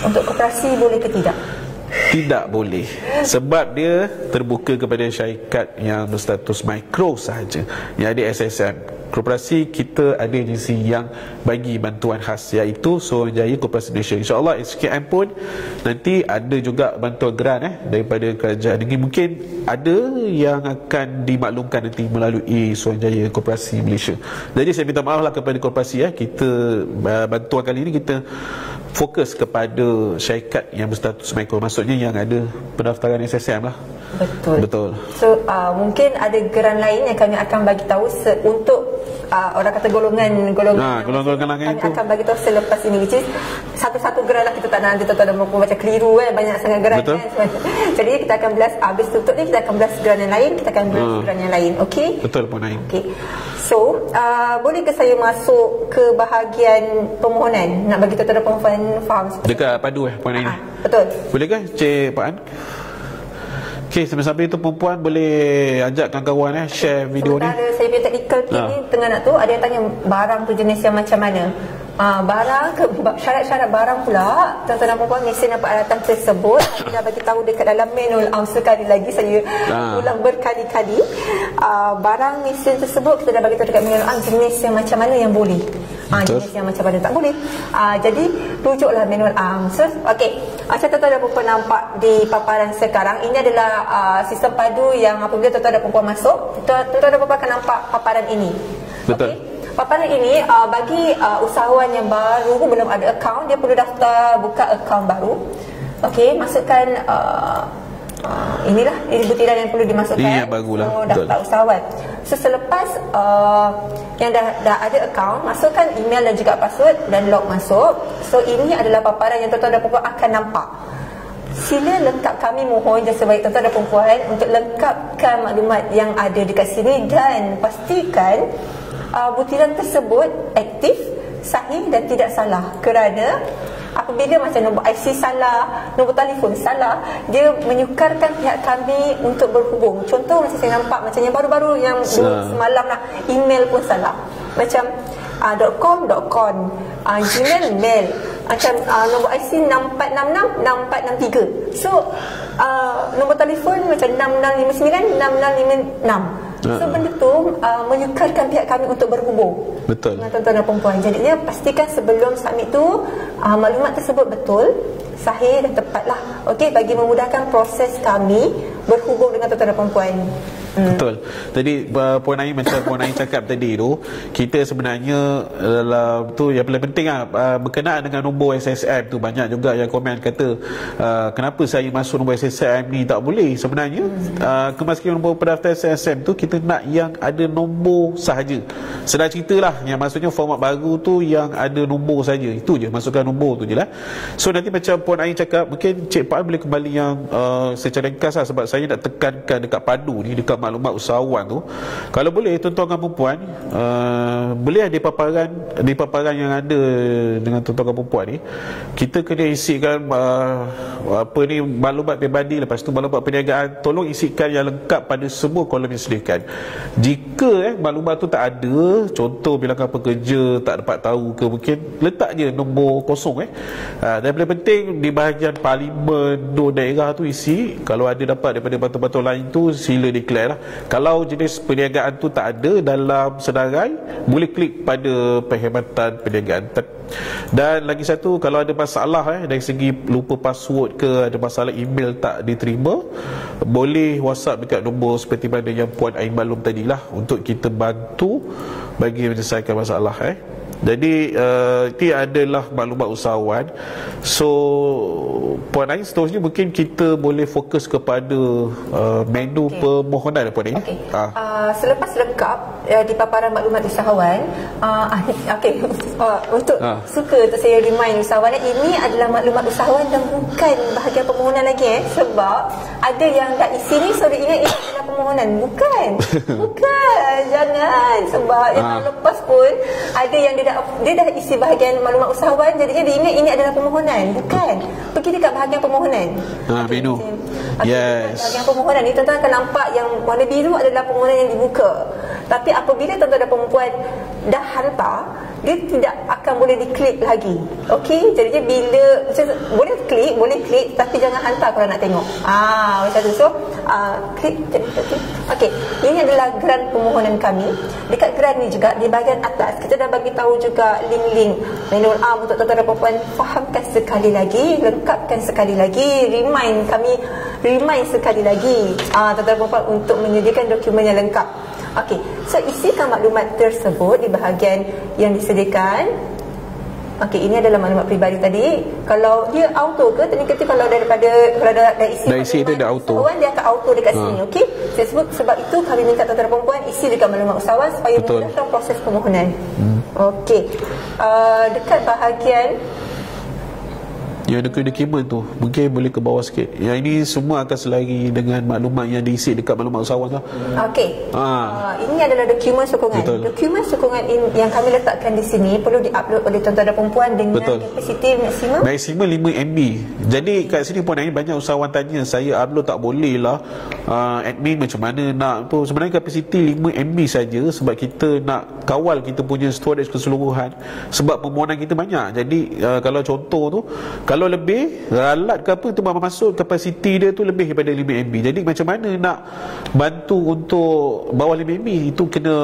untuk koperasi boleh ke tidak? Tidak boleh, sebab dia terbuka kepada syarikat yang berstatus mikro sahaja, yang ada SSM. Koperasi kita ada agensi yang bagi bantuan khas, iaitu Suruhanjaya Koperasi Malaysia. InsyaAllah SKM pun nanti ada juga bantuan geran daripada kerajaan negeri. Mungkin ada yang akan dimaklumkan nanti melalui Suruhanjaya Koperasi Malaysia. Jadi saya minta maaf lah kepada koperasi, kita bantuan kali ini kita fokus kepada syarikat yang berstatus mikro, maksudnya yang ada pendaftaran SSM lah. Betul. So mungkin ada geran lain yang kami akan bagi tahu untuk orang kata golongan golongan kami akan bagi tahu selepas ini, which is satu-satu geran lah. Kita tak nak nanti tuan-tuan macam keliru banyak sangat geran kan. Jadi kita akan belas habis tutup ni, kita akan belas geran yang lain, kita akan belas geran yang lain. Okey, betul Puan Ain. Okey, so boleh ke saya masuk ke bahagian permohonan, nak bagi tuan-tuan perempuan faham dekat padu Puan Ain? Betul. Boleh ke Cik Pak An? Okey, sambil-sambil itu perempuan boleh ajak kawan-kawan share video sementara ni. Saya punya technical team ni tengah nak tu, ada yang tanya barang tu jenis yang macam mana. Barang ke syarat-syarat barang pula, tuan-tuan dan puan mesti dapat alatan tersebut. Saya dah bagi tahu dekat dalam manual sekali lagi, saya ulang berkali-kali. Barang mesin tersebut kita dah bagi tahu dekat manual jenis yang macam mana yang boleh, jenis yang macam mana tak boleh. Jadi rujuklah manual So okey, macam tuan-tuan dan puan nampak di paparan sekarang, ini adalah sistem padu yang apabila tuan-tuan dan puan masuk, tuan-tuan dan puan akan nampak paparan ini. Betul. Okay? Paparan ini bagi usahawan yang baru belum ada akaun, dia perlu daftar buka akaun baru. Okey, masukkan inilah butiran yang perlu dimasukkan. Ini yang barulah. So, daftar usahawan. So selepas yang dah ada akaun, masukkan email dan juga password dan log masuk. So ini adalah paparan yang tuan-tuan dan puan akan nampak. Sila lengkap, kami mohon jasa baik tuan-tuan dan puan untuk lengkapkan maklumat yang ada dekat sini dan pastikan butiran tersebut aktif, sahih dan tidak salah. Kerana apabila macam nombor IC salah, nombor telefon salah, dia menyukarkan pihak kami untuk berhubung. Contoh macam saya nampak, macam yang baru-baru yang semalam lah, email pun salah. Macam .com, Gmail, mail. Macam nombor IC 6466 6463. So nombor telefon macam 6659 6656. So benda tu menyukarkan pihak kami untuk berhubung. Betul. Dengan tuan-tuan dan perempuan. Jadinya pastikan sebelum submit tu maklumat tersebut betul, sahih dan tepatlah. Okey, bagi memudahkan proses kami berhubung dengan tuan-tuan dan perempuan. Betul. Jadi Puan Ain, macam Puan Ain cakap tadi tu, kita sebenarnya dalam tu yang paling penting berkenaan dengan nombor SSM tu, banyak juga yang komen kata kenapa saya masuk nombor SSM ni tak boleh. Sebenarnya kemasukan nombor pendaftar SSM tu kita nak yang ada nombor sahaja. Sedar ceritalah, yang maksudnya format baru tu yang ada nombor saja. Itu je, masukkan nombor tu je lah. So nanti macam Puan Ain cakap, mungkin Cik Pak boleh kembali yang secara ringkas lah, sebab saya nak tekankan dekat padu ni, dekat maklumat usahawan tu, kalau boleh tuan-tuan dan perempuan boleh di paparan yang ada dengan tuan-tuan dan perempuan ni, kita kena isikan maklumat pribadi, lepas tu maklumat perniagaan. Tolong isikan yang lengkap pada semua kolom yang disediakan. Jika maklumat tu tak ada, contoh bilangan pekerja tak dapat tahu ke, mungkin letak je nombor kosong dan paling penting di bahagian parlimen daerah tu isi. Kalau ada dapat daripada batu-batu lain tu, sila declare lah. Kalau jenis perniagaan tu tak ada dalam senarai, boleh klik pada perkhidmatan perniagaan. Dan lagi satu, kalau ada masalah dari segi lupa password ke, ada masalah email tak diterima, boleh WhatsApp dekat nombor seperti mana yang Puan Ain maklum tadilah, untuk kita bantu bagi menyelesaikan masalah. Jadi ini adalah maklumat usahawan. So Puan Ain, seterusnya mungkin kita boleh fokus kepada menu permohonan Puan Ain. Selepas lengkap di paparan maklumat usahawan, untuk suka untuk saya remind usahawan, ini adalah maklumat usahawan dan bukan bahagian permohonan lagi sebab ada yang dah isi ni, so dia ingat ini adalah permohonan. Bukan. Jangan, sebab yang lepas pun ada yang dia dah isi bahagian maklumat usahawan, jadinya dia ingat ini adalah permohonan. Bukan. Pergi dekat bahagian permohonan. Menu. Yes. Bahagian permohonan ni tuan-tuan akan nampak yang warna biru adalah permohonan yang dibuka. Tapi apabila tuan-tuan dan perempuan dah hantar, dia tidak akan boleh diklik lagi. Okey, jadinya bila boleh klik tapi jangan hantar kalau nak tengok. Macam tu. So klik. Okey, ini adalah geran permohonan kami. Dekat geran ni juga di bahagian atas kita dah bagi tahu juga link-link manual untuk tuan-tuan dan perempuan fahamkan sekali lagi, lengkapkan sekali lagi, remind sekali lagi tuan-tuan dan perempuan untuk menyediakan dokumen yang lengkap. Okey, so isikan maklumat tersebut di bahagian yang disediakan. Okey, ini adalah maklumat peribadi tadi. Kalau dia auto ke, tadi kata kalau daripada dari isi itu ada auto. Usahawan dia akan auto dekat sini, okey? Sebab itu kami minta tuan-tuan dan perempuan isi dekat maklumat usahawan supaya memudahkan proses permohonan. Okey. Dekat bahagian yang dokumen tu mungkin boleh ke bawah sikit. Yang ini semua akan selari dengan maklumat yang diisi dekat maklumat usahawan tu. Okey. Ini adalah dokumen sokongan. Betul. Dokumen sokongan yang kami letakkan di sini perlu diupload oleh tuan-tuan dan perempuan dengan kapasiti maksimum 5 MB. Jadi kat sini Puan Ain banyak usahawan tanya, saya upload tak boleh lah, admin macam mana nak tu. Sebenarnya kapasiti 5 MB saja sebab kita nak kawal kita punya storage keseluruhan, sebab permohonan kita banyak. Jadi kalau contoh tu, kalau lebih ralat ke apa tu masuk kapasiti dia tu lebih daripada 5 MB. Jadi macam mana nak bantu untuk bawah 5 MB, itu kena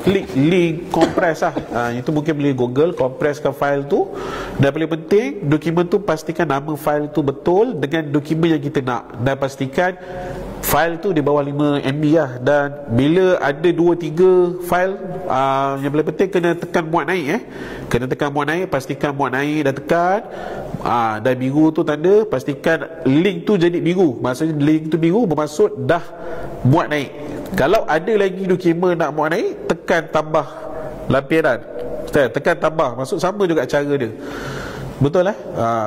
klik link compress lah. Itu mungkin boleh Google compresskan file tu. Dan paling penting dokumen tu pastikan nama file tu betul dengan dokumen yang kita nak, dan pastikan file tu di bawah 5 MB lah. Dan bila ada 2-3 file, yang paling penting kena tekan muat naik kena tekan muat naik, pastikan muat naik dah tekan. Dan biru tu tanda, pastikan link tu jadi biru, maksudnya link tu biru bermaksud dah muat naik. Kalau ada lagi dokumen nak muat naik, tekan tambah lampiran, tekan tambah, maksud sama juga cara dia. Betul lah.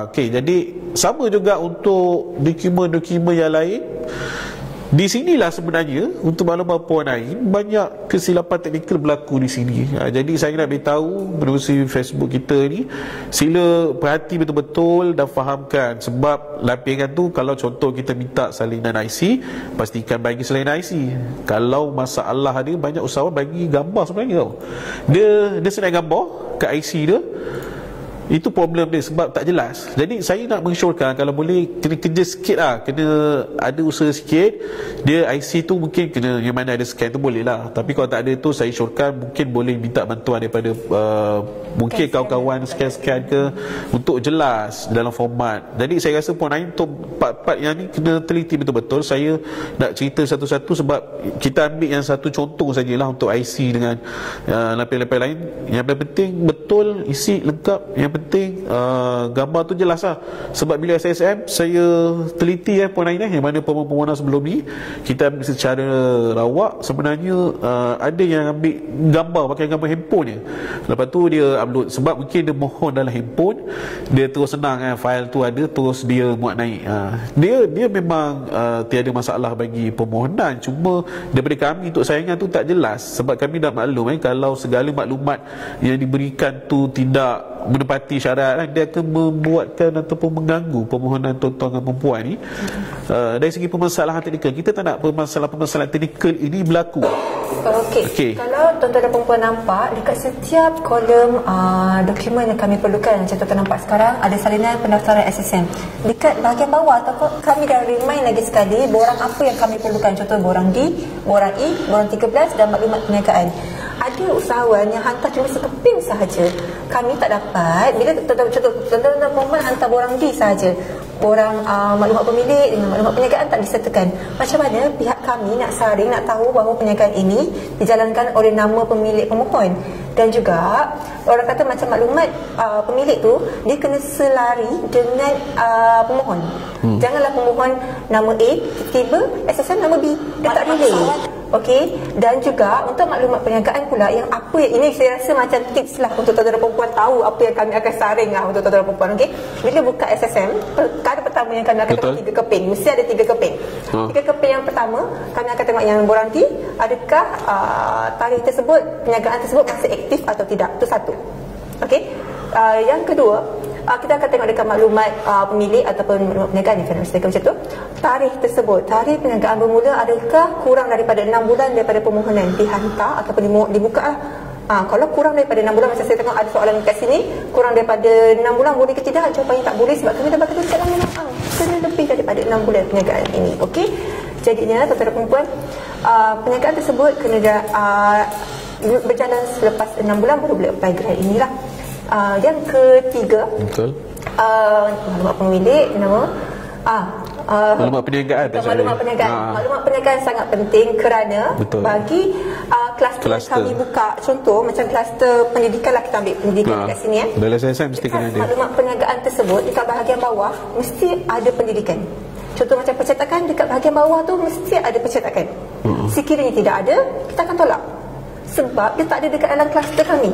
Okey, jadi sama juga untuk dokumen-dokumen yang lain. Di sinilah sebenarnya untuk maklumat Puan Ain banyak kesilapan teknikal berlaku di sini. Jadi saya nak beritahu menerusi Facebook kita ni, sila perhati betul-betul dan fahamkan. Sebab lampiran tu kalau contoh kita minta salinan IC, pastikan bagi salinan IC. Kalau masalah dia, banyak usahawan bagi gambar sebenarnya tau. Dia senang gambar kat IC dia. Itu problem dia sebab tak jelas. Jadi saya nak mengesyorkan kalau boleh kena kerja sikit lah, kena ada usaha sikit. Dia IC tu mungkin kena yang mana ada scan tu boleh lah. Tapi kalau tak ada tu, saya syorkan mungkin boleh minta bantuan daripada mungkin kawan-kawan scan-scan ke, untuk jelas dalam format. Jadi saya rasa Puan Ain untuk part-part yang ni kena teliti betul-betul. Saya nak cerita satu-satu sebab kita ambil yang satu contoh sajalah untuk IC dengan lampiran-lampiran lain. Yang paling penting betul, isi lengkap. Yang penting gambar tu jelas lah. Sebab bila SSM saya teliti Puan Ain, yang mana permohonan sebelum ni kita ambil secara rawak. Sebenarnya ada yang ambil gambar pakai gambar handphone je, lepas tu dia upload. Sebab mungkin dia mohon dalam handphone, dia terus senang file tu ada, terus dia muat naik. Dia memang tiada masalah bagi permohonan. Cuma daripada kami untuk sayangan tu tak jelas. Sebab kami dah maklum kalau segala maklumat yang diberikan tu tidak menepati syarat, dia akan membuatkan ataupun mengganggu permohonan tuan-tuan dan perempuan ni. Dari segi permasalahan teknikal, kita tak nak permasalahan teknikal ini berlaku. Okey. Kalau tuan-tuan dan perempuan nampak dekat setiap kolom dokumen yang kami perlukan, macam tuan-tuan nampak sekarang ada salinan pendaftaran SSM. Dekat bahagian bawah kami dah remind lagi sekali borang apa yang kami perlukan. Contoh borang D, borang E, borang 13 dan maklumat perniagaan. Ada usahawan yang hantar cuma sekeping sahaja, kami tak dapat. Bila tuan-tuan dan perempuan hantar borang D sahaja, borang maklumat pemilik dengan maklumat perniagaan tak disertakan. Macam mana pihak kami nak saring, nak tahu bahawa perniagaan ini dijalankan oleh nama pemilik pemohon? Dan juga orang kata macam maklumat pemilik tu, dia kena selari dengan pemohon. Janganlah pemohon nama A, tiba SSM nama B, dia tak boleh. Okey. Dan juga untuk maklumat perniagaan pula, yang apa yang ini saya rasa macam tips lah untuk tuan-tuan dan perempuan tahu apa yang kami akan saring lah untuk tuan-tuan dan perempuan. Okey, bila buka SSM, perkara pertama yang kami akan tengok 3 keping. Mesti ada 3 keping. 3 keping yang pertama, kami akan tengok yang borang T, adakah tarikh tersebut, perniagaan tersebut masih aktif atau tidak. Itu satu. Okey. Yang kedua, kita akan tengok dekat maklumat pemilik ataupun maklumat perniagaan yang macam tu, tarikh tersebut, tarikh perniagaan bermula adakah kurang daripada 6 bulan daripada permohonan dihantar ataupun dibuka lah. Kalau kurang daripada 6 bulan, macam saya tengok ada soalan kat sini, kurang daripada 6 bulan boleh ke tidak? Jawapannya tak boleh sebab kami dah bagi dekat dalam undang-undang, kena lebih daripada 6 bulan perniagaan ini. Okey, jadinya tuan-tuan dan perempuan, perniagaan tersebut kena berjalan selepas 6 bulan baru boleh apply grant inilah. Yang ketiga, maklumat pemilik, nama maklumat perniagaan. Maklumat perniagaan sangat penting kerana bagi kluster yang kami buka, contoh macam kluster pendidikan lah, kita ambil pendidikan dekat sini dalam SSM mesti kena ada maklumat perniagaan tersebut. Dekat bahagian bawah mesti ada pendidikan. Contoh macam percetakan, dekat bahagian bawah tu mesti ada percetakan. Sekiranya tidak ada, kita akan tolak sebab dia tak ada dekat dalam kluster kami.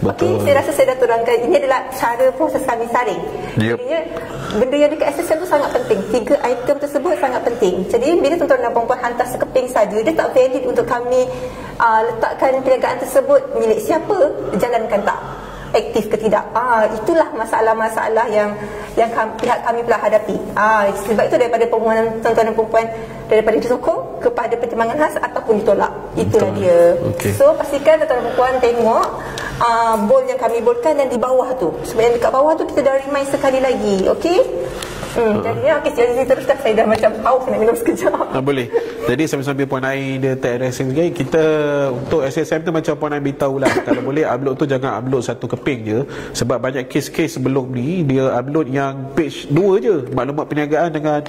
Okey, saya rasa saya dah turunkan. Ini adalah cara proses kami saring. Jadinya benda yang dekat SSM tu sangat penting. 3 item tersebut sangat penting. Jadi bila tuan-tuan dan puan-puan hantar sekeping saja, dia tak valid untuk kami letakkan perniagaan tersebut milik siapa, jalankan tak, aktif ke tidak. Itulah masalah-masalah yang pihak kami pula hadapi. Sebab itu daripada permohonan tuan-tuan dan puan-puan, daripada disokong kepada pertimbangan khas ataupun ditolak. Itulah dia. So pastikan tuan-tuan dan puan tengok bol yang kami bolkan dan di bawah tu. Sebab yang dekat bawah tu kita dah remind sekali lagi. Okey. Jadinya saya teruskan. Saya dah macam haus nak minum sekejap. Boleh. Jadi sambil-sambil Puan Ain dia tak racing lagi, kita untuk SSM tu macam Puan Ain beritahu lah, kalau boleh upload tu jangan upload satu keping je, sebab banyak kes-kes sebelum ni dia upload yang page 2 je, maklumat perniagaan dengan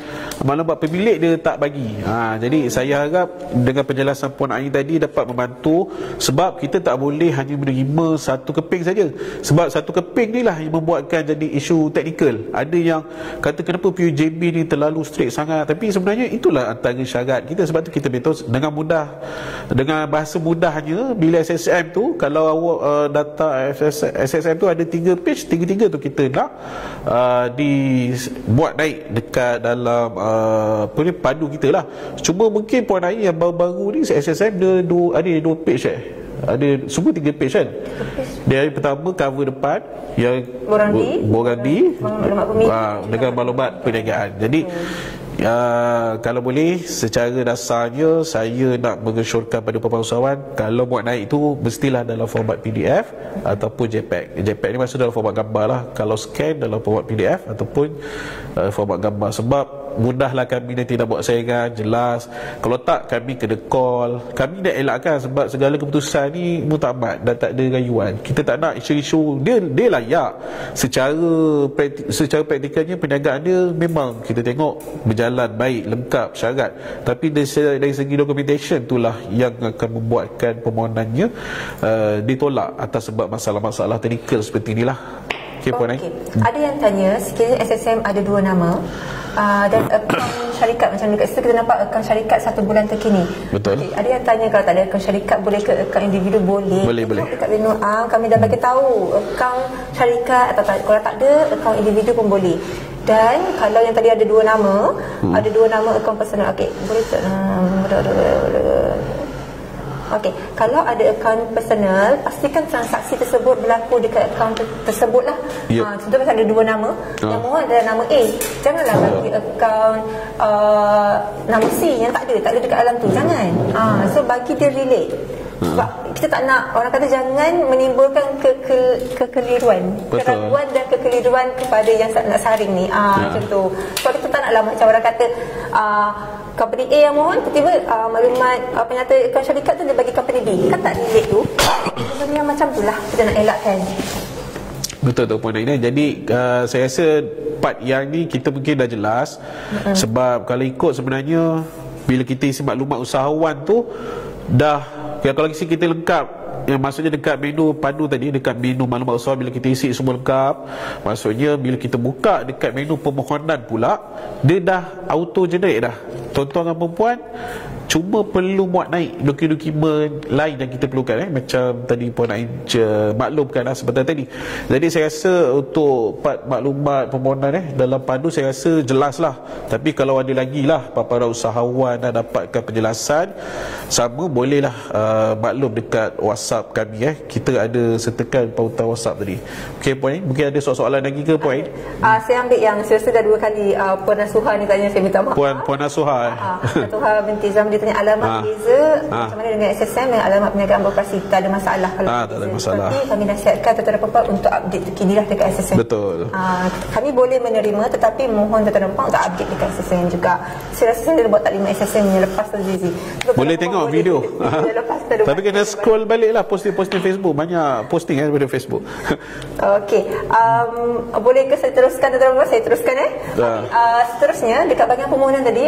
maklumat pemilik dia tak bagi. Jadi saya harap dengan penjelasan Puan Ain tadi dapat membantu, sebab kita tak boleh hanya menerima satu keping saja, sebab satu keping ni lah yang membuatkan jadi isu teknikal. Ada yang kata kenapa PUJB ni terlalu strict sangat, tapi sebenarnya itulah antara syarat kita. Sebab tu kita beritahu dengan mudah, dengan bahasa mudahnya, bila SSM tu, kalau awak data SSM tu ada 3 page, 3 tu kita nak dibuat naik dekat dalam padu kita lah. Cuma mungkin Puan Ain yang baru-baru ni SSM dia ada 2 page ada semua 3 page kan. Dia yang pertama cover depan yang Borandi dengan maklumat perniagaan. Jadi kalau boleh secara dasarnya saya nak mengesyorkan pada puan-puan usahawan, kalau buat naik itu mestilah dalam format PDF ataupun JPEG. JPEG ni maksud dalam format gambar lah. Kalau scan dalam format PDF ataupun format gambar, sebab mudahlah kami nanti nak buat saingan jelas. Kalau tak kami kena call. Kami nak elakkan sebab segala keputusan ni mutamat dan tak ada rayuan. Kita tak nak isu-isu dia layak secara praktikalnya perniagaan dia memang kita tengok berjalan baik, lengkap syarat, tapi dari segi documentation itulah yang akan membuatkan permohonannya ditolak atas sebab masalah-masalah teknikal seperti inilah. Puan Ain. Ada yang tanya sekiranya SSM ada 2 nama dan akaun syarikat, macam dekat situ kita nampak akaun syarikat 1 bulan terkini. Betul. Ada yang tanya kalau tak ada akaun syarikat boleh ke akaun individu? Boleh. Dekat menu kami dah bagi tahu akaun syarikat atau tak. Kalau tak ada akaun individu pun boleh. Dan kalau yang tadi ada 2 nama, ada 2 nama akaun personal. Okey, boleh tak? Okey, kalau ada akaun personal, pastikan transaksi tersebut berlaku dekat akaun tersebut lah. Contoh macam ada 2 nama, nama ada nama A, janganlah bagi akaun nama C yang tak ada dekat dalam tu, jangan. So bagi dia relate. Sebab kita tak nak, orang kata jangan menimbulkan kekeliruan, keraguan dan kekeliruan kepada yang nak saring ni. Macam tu. Sebab kita tak naklah macam orang kata company A yang mohon, tiba-tiba maklumat penyata akaun syarikat tu dia bagi company B, kan tak relate tu. Benda yang macam tu lah kita nak elakkan. Betul tu Puan Ain. Jadi saya rasa part yang ni kita mungkin dah jelas. Sebab kalau ikut sebenarnya bila kita isi maklumat usahawan tu dah, kalau kita lengkap, yang maksudnya dekat menu padu tadi, dekat menu maklumat usahawan bila kita isi semua lengkap, maksudnya bila kita buka dekat menu permohonan pula, dia dah auto generate dah. Tuan-tuan dan perempuan cuma perlu muat naik dokumen lain yang kita perlukan, macam tadi Puan Ain maklumkan sebentar tadi. Jadi saya rasa untuk part maklumat permohonan dalam padu saya rasa jelas lah. Tapi kalau ada lagi lah para usahawan nak dapatkan penjelasan sama, bolehlah maklum dekat WhatsApp kami. Kita ada sertakan pautan WhatsApp tadi. Okey Puan Ain, mungkin ada soalan lagi ke Puan Ain? Saya ambil yang saya rasa dah 2 kali Puan Nasuha ni tanya, saya minta maaf. Puan Nasuha Nasuha binti Zam, dia tanya alamat beza macam mana dengan SSM dengan alamat perniagaan beroperasi. Tak ada masalah kalau tak ada masalah. Tapi kami nasihatkan tuan-tuan dan puan untuk update terkini lah dekat SSM. Betul. Kami boleh menerima, tetapi mohon tuan-tuan dan puan untuk update dekat SSM juga. Saya rasa saya dah buat taklimat SSM yang lepas tu Zizi. Boleh tengok video. Tapi kena scroll balik lah posting Facebook. Banyak posting daripada Facebook. Okey. Boleh ke saya teruskan tuan-tuan dan puan? Saya teruskan Seterusnya dekat bahagian permohonan tadi,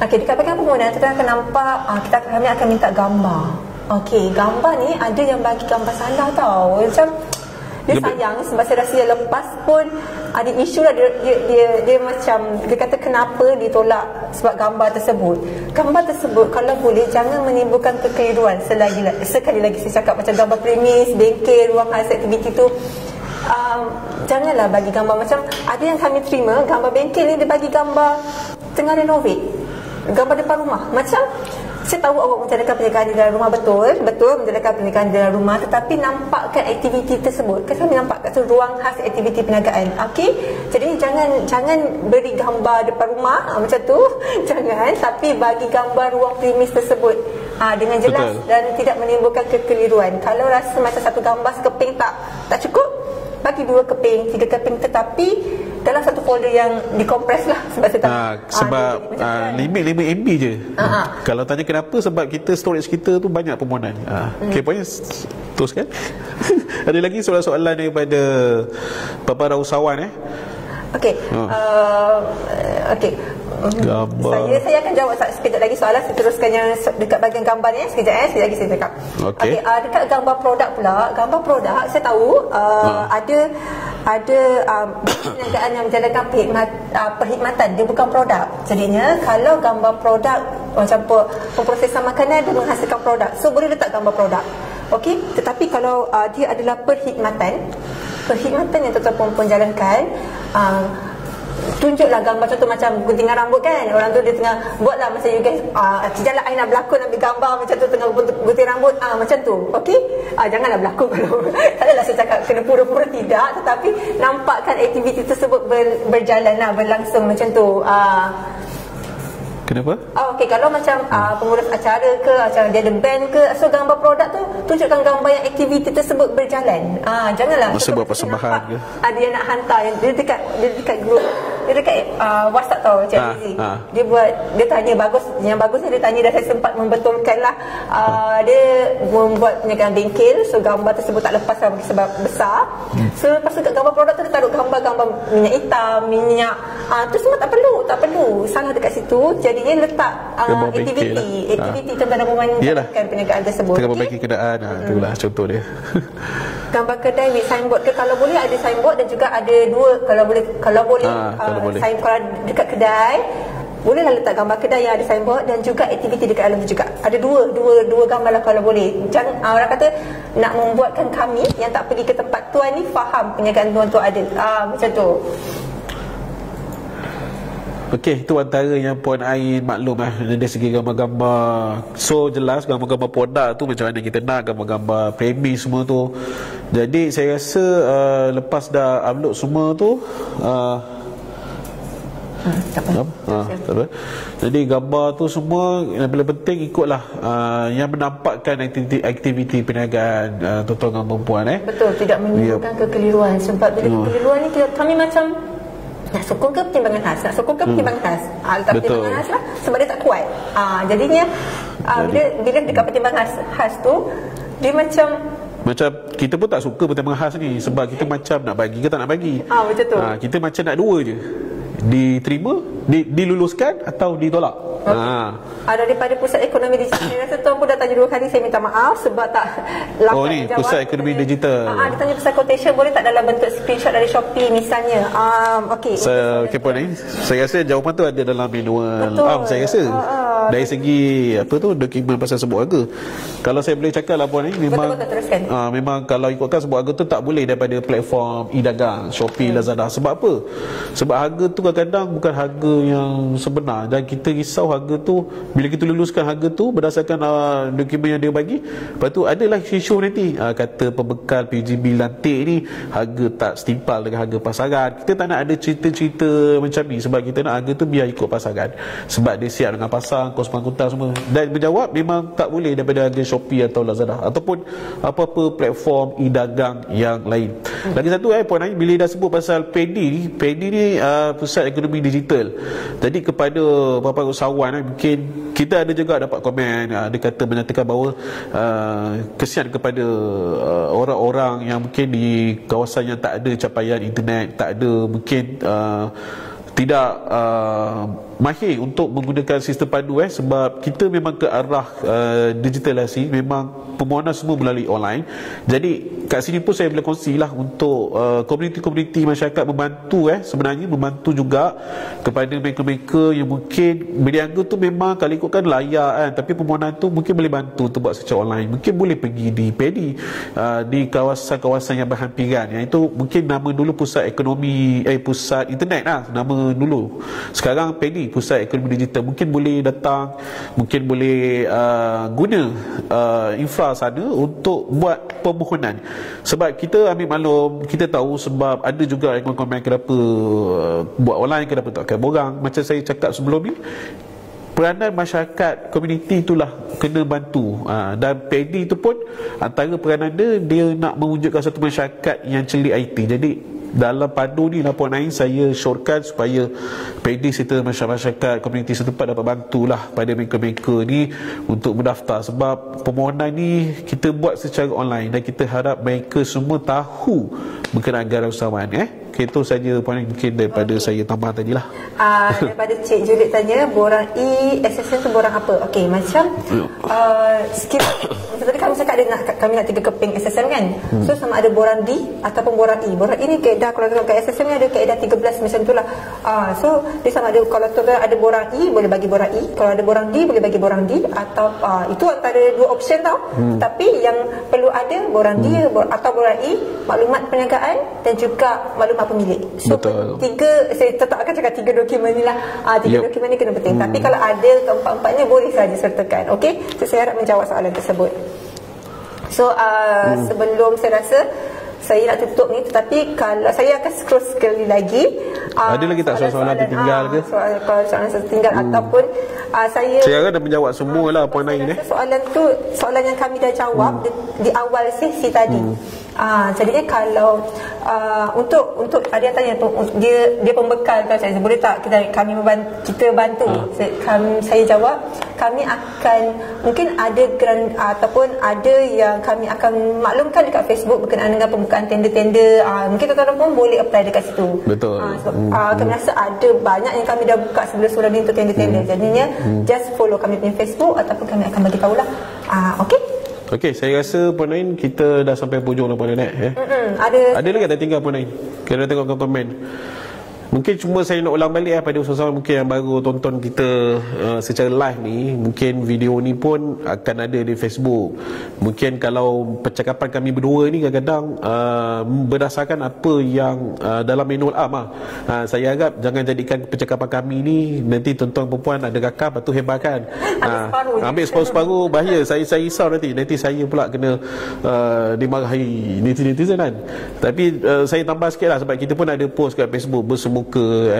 Okey, dekat bahagian permohonan kita akan nampak kami akan minta gambar. Okey, gambar ni ada yang bagi gambar salah tau. Macam dia sayang sebab saya rasa yang lepas pun ada isu lah dia macam dia kata kenapa ditolak sebab gambar tersebut. Gambar tersebut kalau boleh jangan menimbulkan kekeliruan. Sekali lagi saya cakap macam gambar premis, bengkel, ruang khas aktiviti tu janganlah bagi gambar macam ada yang kami terima gambar bengkel ni dia bagi gambar tengah renovate, gambar depan rumah. Macam saya tahu awak menjalankan perniagaan di dalam rumah, betul menjalankan perniagaan di dalam rumah, tetapi nampakkan aktiviti tersebut. Kan kami nampak kat tu ruang khas aktiviti perniagaan. Okey, jadi jangan beri gambar depan rumah macam tu jangan, tapi bagi gambar ruang premis tersebut dengan jelas. Betul. Dan tidak menimbulkan kekeliruan. Kalau rasa macam satu gambar sekeping tak cukup, bagi 2 keping, 3 keping, tetapi dalam satu folder yang dikompres lah. Sebab saya sebab limit 5 MB je. Kalau tanya kenapa, sebab kita storage kita tu banyak permohonan. Okay, poinnya teruskan. Ada lagi soalan-soalan daripada para usahawan Okey. Okey. Saya akan jawab sekejap lagi soalan. Saya teruskan yang dekat bahagian gambar ni sekejap lagi saya cakap. Okey. Dekat gambar produk pula, gambar produk saya tahu ada perniagaan yang menjalankan perkhidmatan, dia bukan produk. Jadinya kalau gambar produk macam pemprosesan makanan dia menghasilkan produk, so boleh letak gambar produk. Okey, tetapi kalau dia adalah perkhidmatan yang tuan-tuan jalankan, tunjuklah gambar contoh macam guntingan rambut kan. Orang tu dia tengah buatlah macam you guys janganlah I nak berlakon ambil gambar macam tu tengah gunting rambut macam tu. Okey, janganlah berlakon kalau tak adalah saya cakap kena pura-pura tidak, tetapi nampakkan aktiviti tersebut berjalan berlangsung macam tu. Kenapa? Okey, kalau macam pengurus acara ke, acara dia ada band ke, so gambar produk tu tunjukkan gambar yang aktiviti tersebut berjalan. Janganlah masa buat persembahan ke. Dia nak hantar dia dekat grup, dia dekat WhatsApp tau Cik Azizi. Dia tanya yang bagus dia tanya, dah saya sempat membetulkan lah. Dia membuat perniagaan bengkel, so gambar tersebut tak lepas sebab besar. So lepas tu kat gambar produk tu dia taruh gambar-gambar minyak hitam, minyak tu semua tak perlu. Salah dekat situ. Jadinya letak aktiviti tentang menjalankan perniagaan tersebut. Tengah memperbaiki keadaan. Itulah contoh dia. Gambar kedai with signboard ke, kalau boleh ada signboard dan juga ada 2 kalau boleh sign, kalau dekat kedai bolehlah letak gambar kedai yang ada signboard dan juga aktiviti dekat dalam tu juga. Ada dua gambar lah kalau boleh. Jangan orang kata nak membuatkan kami yang tak pergi ke tempat tuan ni faham perniagaan tuan tu ada. Macam tu. Okey, itu antara yang Puan Ain maklum dari segi gambar-gambar. So jelas gambar-gambar produk tu macam mana kita nak, gambar-gambar premis semua tu. Jadi saya rasa lepas dah upload semua tu jadi gambar tu semua yang paling penting ikutlah yang menampakkan aktiviti perniagaan tuan-tuan dan perempuan Betul, tidak menimbulkan kekeliruan. Sebab bila kekeliruan ni kami macam nak sokong ke pertimbangan khas, letak pertimbangan khas lah sebab dia tak kuat. Jadinya bila dekat pertimbangan khas tu dia macam kita pun tak suka pertimbangan khas ni, sebab kita macam nak bagi ke tak nak bagi. Macam tu. Kita macam nak dua je, diterima, diluluskan atau ditolak. Daripada Pusat Ekonomi Digital, saya rasa tuan pun dah tanya 2 kali, saya minta maaf sebab tak lambat ni jawab. Pusat Ekonomi Digital. Dia tanya pasal quotation, boleh tak dalam bentuk screenshot dari Shopee misalnya. Okey. Puan ni, saya rasa jawapan tu ada dalam manual. Saya rasa dari segi dokumen pasal sebut harga. Kalau saya boleh cakap lah Puan ni, memang kalau ikutkan sebut harga tu tak boleh daripada platform e-dagang Shopee, Lazada. Sebab apa? Sebab harga tu kadang-kadang bukan harga yang sebenar, dan kita risau harga tu bila kita luluskan harga tu berdasarkan dokumen yang dia bagi. Lepas tu adalah isu nanti kata pembekal PGB lantik ni harga tak setimpal dengan harga pasaran. Kita tak nak ada cerita-cerita macam ni, sebab kita nak harga tu biar ikut pasaran, sebab dia siap dengan pasar, kos pangkutan semua. Dan berjawab memang tak boleh daripada harga Shopee atau Lazada ataupun apa-apa platform e-dagang yang lain. Lagi satu Puan Ain, bila dah sebut pasal PEDI ni Pusat Ekonomi Digital. Jadi kepada beberapa usahawan mungkin kita ada juga dapat komen, dia kata menyatakan bahawa kesian kepada orang-orang yang mungkin di kawasan yang tak ada capaian internet, tak ada mungkin tidak mahir untuk menggunakan sistem pandu sebab kita memang ke arah digitalisasi, memang permohonan semua melalui online. Jadi kat sini pun saya boleh kongsilah untuk komuniti-komuniti masyarakat membantu sebenarnya membantu juga kepada mereka-mereka yang mungkin berniaga tu memang kalau ikutkan layak tapi permohonan tu mungkin boleh bantu untuk buat secara online. Mungkin boleh pergi di PEDI di kawasan-kawasan yang berhampiran, yang itu mungkin nama dulu pusat ekonomi pusat internet nama dulu. Sekarang PEDI, pusat ekonomi digital. Mungkin boleh datang, mungkin boleh guna infra sana untuk buat permohonan. Sebab kita ambil maklum, kita tahu sebab ada juga komen-komen kenapa buat online, kenapa tak akan borang. Macam saya cakap sebelum ni, peranan masyarakat komuniti itulah kena bantu, dan PEDI itu pun antara peranan dia nak mewujudkan satu masyarakat yang celik IT. Jadi dalam pandu ni laporan lain saya syorkan supaya PEDI serta masyarakat komuniti setempat dapat bantulah pada mereka-mereka ni untuk mendaftar, sebab permohonan ni kita buat secara online dan kita harap mereka semua tahu berkenaan anggaran usahawan. Itu saja poin mungkin daripada saya tambah tadi lah. Daripada Cik Juliet tanya, borang SSM tu borang apa? Okey, macam skip tadi kami cakap kami nak 3 keping SSM kan. So sama ada borang D ataupun borang E. Borang E ni kaedah, kalau kat SSM ni ada kaedah 13 macam tu lah. So dia sama ada, kalau tu ada borang E boleh bagi borang E, kalau ada borang D boleh bagi borang D, atau itu antara 2 option tau. Tapi yang perlu ada borang D atau borang E, maklumat perniagaan dan juga maklumat pemilik. So betul. Saya tetap akan cakap 3 dokumen ni lah. 3 dokumen ni kena penting. Tapi kalau ada keempat-empatnya boleh saja sertakan. Okey, so saya harap menjawab soalan tersebut. So sebelum saya rasa saya nak tutup ni, tetapi kalau saya akan scroll sekali lagi. Ada lagi tak soalan tertinggal ke? Soalan tertinggal ataupun saya dah menjawab semua lah poin lain. Soalan yang kami dah jawab di awal sesi tadi. Jadinya kalau untuk ada yang tanya tu, dia pembekal kan, saya boleh tak kita bantu. Saya jawab kami akan, mungkin ada grant ataupun ada yang kami akan maklumkan dekat Facebook berkenaan dengan pembukaan tender-tender. Mungkin tuan-tuan pun boleh apply dekat situ. Betul. Kami rasa ada banyak yang kami dah buka sebelum ni untuk tender-tender. Jadinya just follow kami punya Facebook ataupun kami akan bagi tahulah. Okey, saya rasa poin lain kita dah sampai hujung dah poin lain. Ada lagi tak tinggal poin lain? Kita tengok komen. Mungkin cuma saya nak ulang balik pada usahawan mungkin yang baru tonton kita secara live ni. Mungkin video ni pun akan ada di Facebook. Mungkin kalau percakapan kami berdua ni kadang-kadang berdasarkan apa yang dalam manual saya harap jangan jadikan percakapan kami ni nanti tuan-tuan perempuan ada rakam lepas tu hebatkan. Ambil separuh-separuh bahaya. Saya risau nanti saya pula kena dimarahi netizen kan. Tapi saya tambah sikit lah, sebab kita pun ada post kat Facebook bersemuka,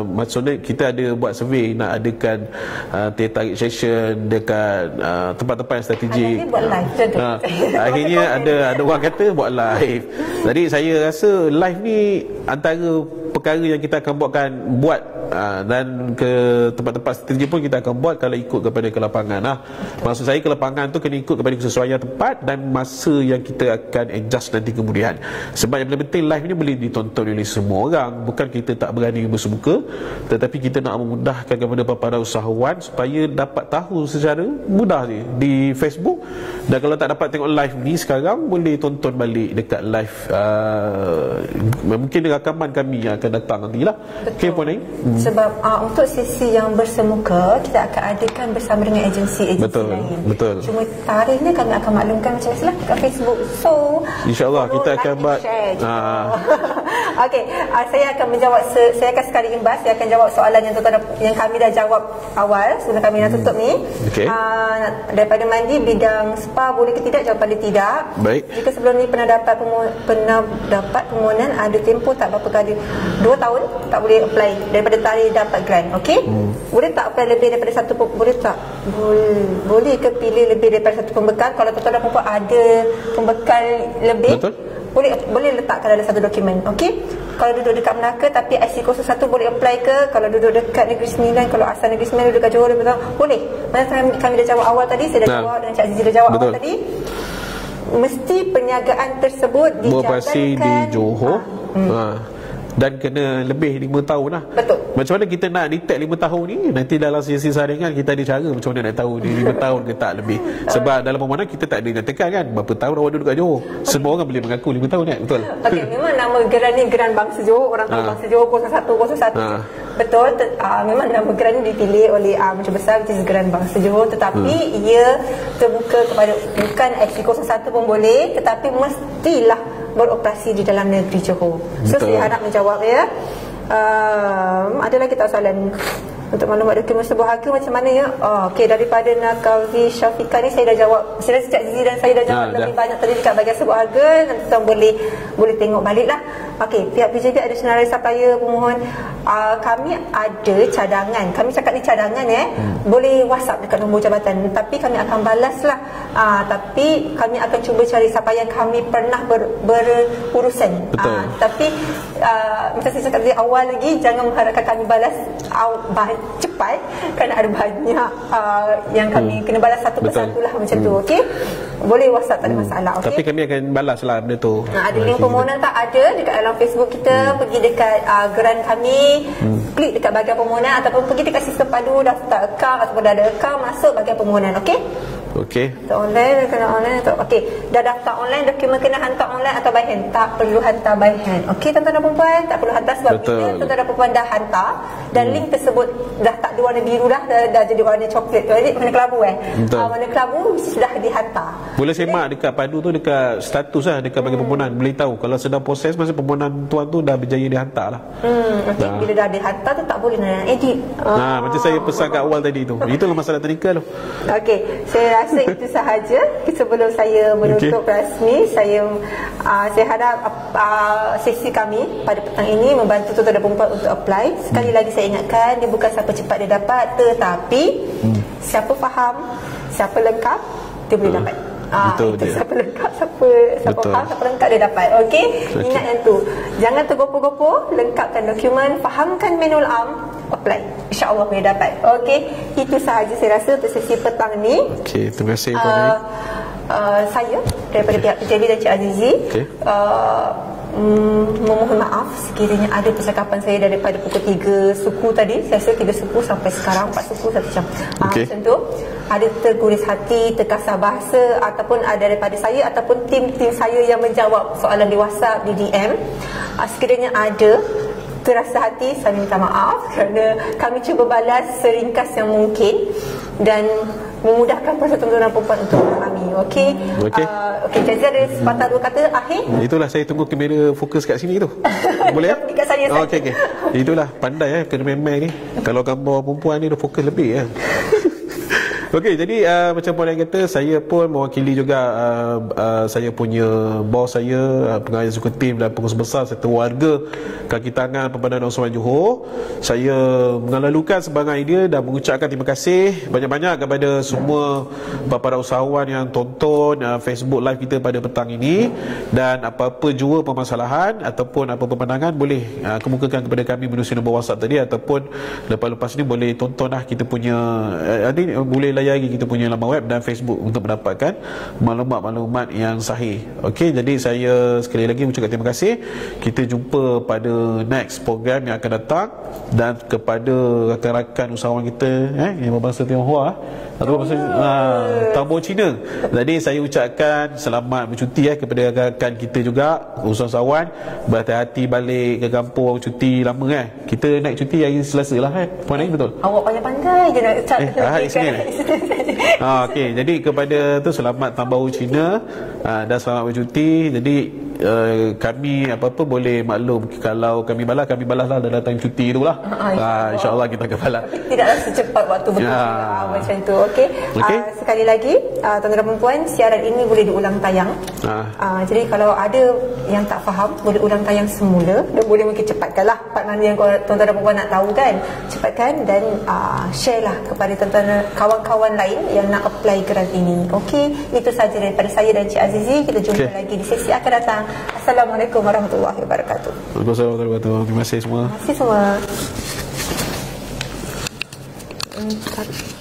maksudnya kita ada buat survey nak adakan tarik session dekat tempat-tempat yang strategik. Akhirnya ada orang kata buat live. Jadi saya rasa live ni antara perkara yang kita akan buat dan ke tempat-tempat strategi pun kita akan buat kalau ikut kepada ke lapangan. Maksud saya ke lapangan tu kena ikut kepada kesesuaian tempat dan masa yang kita akan adjust nanti kemudian. Sebab yang paling penting live ni boleh ditonton oleh semua orang. Bukan kita tak berani bersemuka, tetapi kita nak memudahkan kepada para usahawan supaya dapat tahu secara mudah je di Facebook. Dan kalau tak dapat tengok live ni sekarang, boleh tonton balik dekat live mungkin rakaman kami yang akan datang nantilah. Okey, puan Ain. Sebab untuk sesi yang bersemuka kita akan adakan bersama dengan agensi-agensi lain. Betul. Cuma tarikhnya kami akan maklumkan macam biasalah kat Facebook. So InsyaAllah kita akan buat Okey, saya akan menjawab, saya akan sekali imbas, saya akan jawab soalan yang kami dah jawab awal sebelum kami nak tutup ni. Daripada Mandi, bidang spa boleh ke tidak? Jawapan dia tidak. Baik. Jika sebelum ni pernah dapat permohonan, ada tempoh tak berapa kali? 2 tahun tak boleh apply daripada tarikh dapat grant. Okey? Boleh tak apply lebih daripada satu, boleh tak? Boleh ke pilih lebih daripada satu pembekal? Kalau tuan-tuan dan puan ada pembekal lebih, betul, boleh letakkan dalam satu dokumen. Okey? Kalau duduk dekat Melaka tapi IC 01 boleh apply ke? Kalau duduk dekat Negeri Sembilan, kalau asal Negeri Sembilan duduk dekat Johor, boleh. Mana kami dah jawab awal tadi, saya dah jawab dan Cik Azizi dah jawab awal tadi. Mesti perniagaan tersebut dijalankan beroperasi di Johor. dan kena lebih 5 tahun lah. Betul. Macam mana kita nak detect 5 tahun ni? Nanti dalam sesi saringan kita ada cara macam mana nak tahu ni 5 tahun ke tak lebih. Sebab dalam permohonan kita tak ada nyatakan kan berapa tahun awak duduk kat Johor. Semua orang boleh mengaku 5 tahun kan? Betul? Okey, memang nama geran ni Geran Bangsa Johor. Orang tahu Bangsa Johor 0101. Betul, memang nama geran ni dipilih oleh Menteri Besar, which is Geran Bangsa Johor. Tetapi ia terbuka kepada bukan FC01 pun boleh, tetapi mestilah beroperasi di dalam negeri Johor. So saya harap menjawab ya. Ada lagi tak soalan untuk maklumat dokumen sebuah harga macam mana ya? Okey, daripada Nakawi Syafiqah ni saya dah jawab. Saya dah Cik Azizi dan saya dah jawab lebih banyak tadi dekat bahagian sebuah harga. Nanti tuan boleh tengok balik lah. Okey, pihak PJB ada senarai supplier pemohon. Kami ada cadangan. Kami cakap ni cadangan boleh WhatsApp dekat nombor jabatan. Tapi kami akan balas lah. Tapi kami akan cuba cari siapa yang kami pernah berurusan. Tapi macam saya cakap dari awal lagi, jangan mengharapkan kami balas cepat kerana ada banyak yang kami kena balas satu persatu lah macam tu. Okey, boleh WhatsApp, tak ada masalah. Okay? Tapi kami akan balas lah benda tu. Ada link permohonan tak ada dekat dalam Facebook kita. Pergi dekat geran kami, klik dekat bahagian permohonan ataupun pergi dekat sistem padu daftar account ataupun dah ada account, masuk bahagian permohonan. Okey, okey. Online kena online atau okey, dah daftar online, dokumen kena hantar online atau by hand? Tak perlu hantar by hand. Okey, tuan-tuan dan puan-puan, tak perlu hantar sebab bila tuan-tuan dan puan-puan dah hantar dan link tersebut dah tak ada warna biru dah jadi warna coklat. Jadi warna kelabu warna kelabu sudah dihantar. Boleh semak dekat padu tu, dekat status lah, dekat bahagian permohonan boleh tahu kalau sedang proses masa permohonan tuan tu dah berjaya dihantar lah. Okay. Bila dah dihantar tu tak boleh nak edit. Macam saya pesan kat awal tadi tu. Itulah masalah teknikal tu. Okey, saya rasa itu sahaja sebelum saya menutup rasmi. Saya harap sesi kami pada petang ini membantu tuan-tuan dan puan-puan untuk apply. Sekali lagi saya ingatkan, dia bukan siapa cepat dia dapat, tetapi siapa faham, siapa lengkap, dia boleh dapat. Siapa lengkap, siapa faham, siapa lengkap dia dapat. Okey, ingat yang tu. Jangan tergopoh-gopoh, lengkapkan dokumen, fahamkan manual apply. InsyaAllah boleh dapat. Okey, itu sahaja saya rasa untuk sesi petang ni. Okey, terima kasih Puan. Saya daripada pihak PJB dan Cik Azizi memohon maaf sekiranya ada percakapan saya daripada pukul 3 suku tadi. Saya rasa 3 suku sampai sekarang 4 suku 1 jam. Macam tu, ada terguris hati, terkasar bahasa ataupun ada daripada saya ataupun tim saya yang menjawab soalan di WhatsApp, di DM, sekiranya ada terasa hati, saya minta maaf kerana kami cuba balas seringkas yang mungkin dan memudahkan proses tuan-tuan dan puan untuk memahami. Okey. Jadi ada sepatah dua kata akhir. Itulah saya tunggu kamera fokus kat sini tu. Boleh ya? Dekat saya. Okey. Itulah pandai kena memang ni. Kalau gambar perempuan ni dah fokus lebih Okey, jadi macam Puan yang kata, saya pun mewakili juga saya punya bos saya, pengarah eksekutif dan pengurusan besar serta warga kaki tangan Perbandaran Usahawan Johor. Saya mengalu-alukan sebarang idea dan mengucapkan terima kasih banyak-banyak kepada semua para usahawan yang tonton Facebook live kita pada petang ini. Dan apa-apa jua permasalahan ataupun apa-apa pandangan boleh kemukakan kepada kami melalui nombor WhatsApp tadi, ataupun lepas-lepas ni boleh tontonlah kita punya boleh layari kita punya laman web dan Facebook untuk mendapatkan maklumat-maklumat yang sahih. Okey, jadi saya sekali lagi mengucapkan terima kasih. Kita jumpa pada next program yang akan datang. Dan kepada rakan-rakan usahawan kita yang berbahasa Tionghoa atau berbahasa Tambor Cina, jadi saya ucapkan selamat bercuti kepada rakan-rakan kita juga, usahawan. Berhati-hati balik ke kampung cuti lama Kita naik cuti hari Selasa lah Puan Ain, betul? Awak pandai-pandai je nak ucap hari Isnin Okey, jadi kepada tu selamat Tahun Baru Cina dan selamat bercuti. Jadi kami apa-apa boleh maklum, kalau kami balas lah dalam time cuti tu lah. InsyaAllah kita akan balas. Tidaklah secepat waktu bekerja macam tu. Okey. Sekali lagi tuan-tuan dan puan, siaran ini boleh diulang tayang. Jadi kalau ada yang tak faham, boleh ulang tayang semula dan boleh mungkin cepatkanlah part mana yang tuan-tuan dan puan nak tahu kan. Cepatkan dan share lah kepada tuan-tuan kawan-kawan lain yang nak apply grant ini. Okey, itu sahaja daripada saya dan Cik Azizi. Kita jumpa lagi di sesi akan datang. Assalamualaikum warahmatullahi wabarakatuh. Waalaikumsalam warahmatullahi wabarakatuh. Terima kasih semua. Terima kasih semua.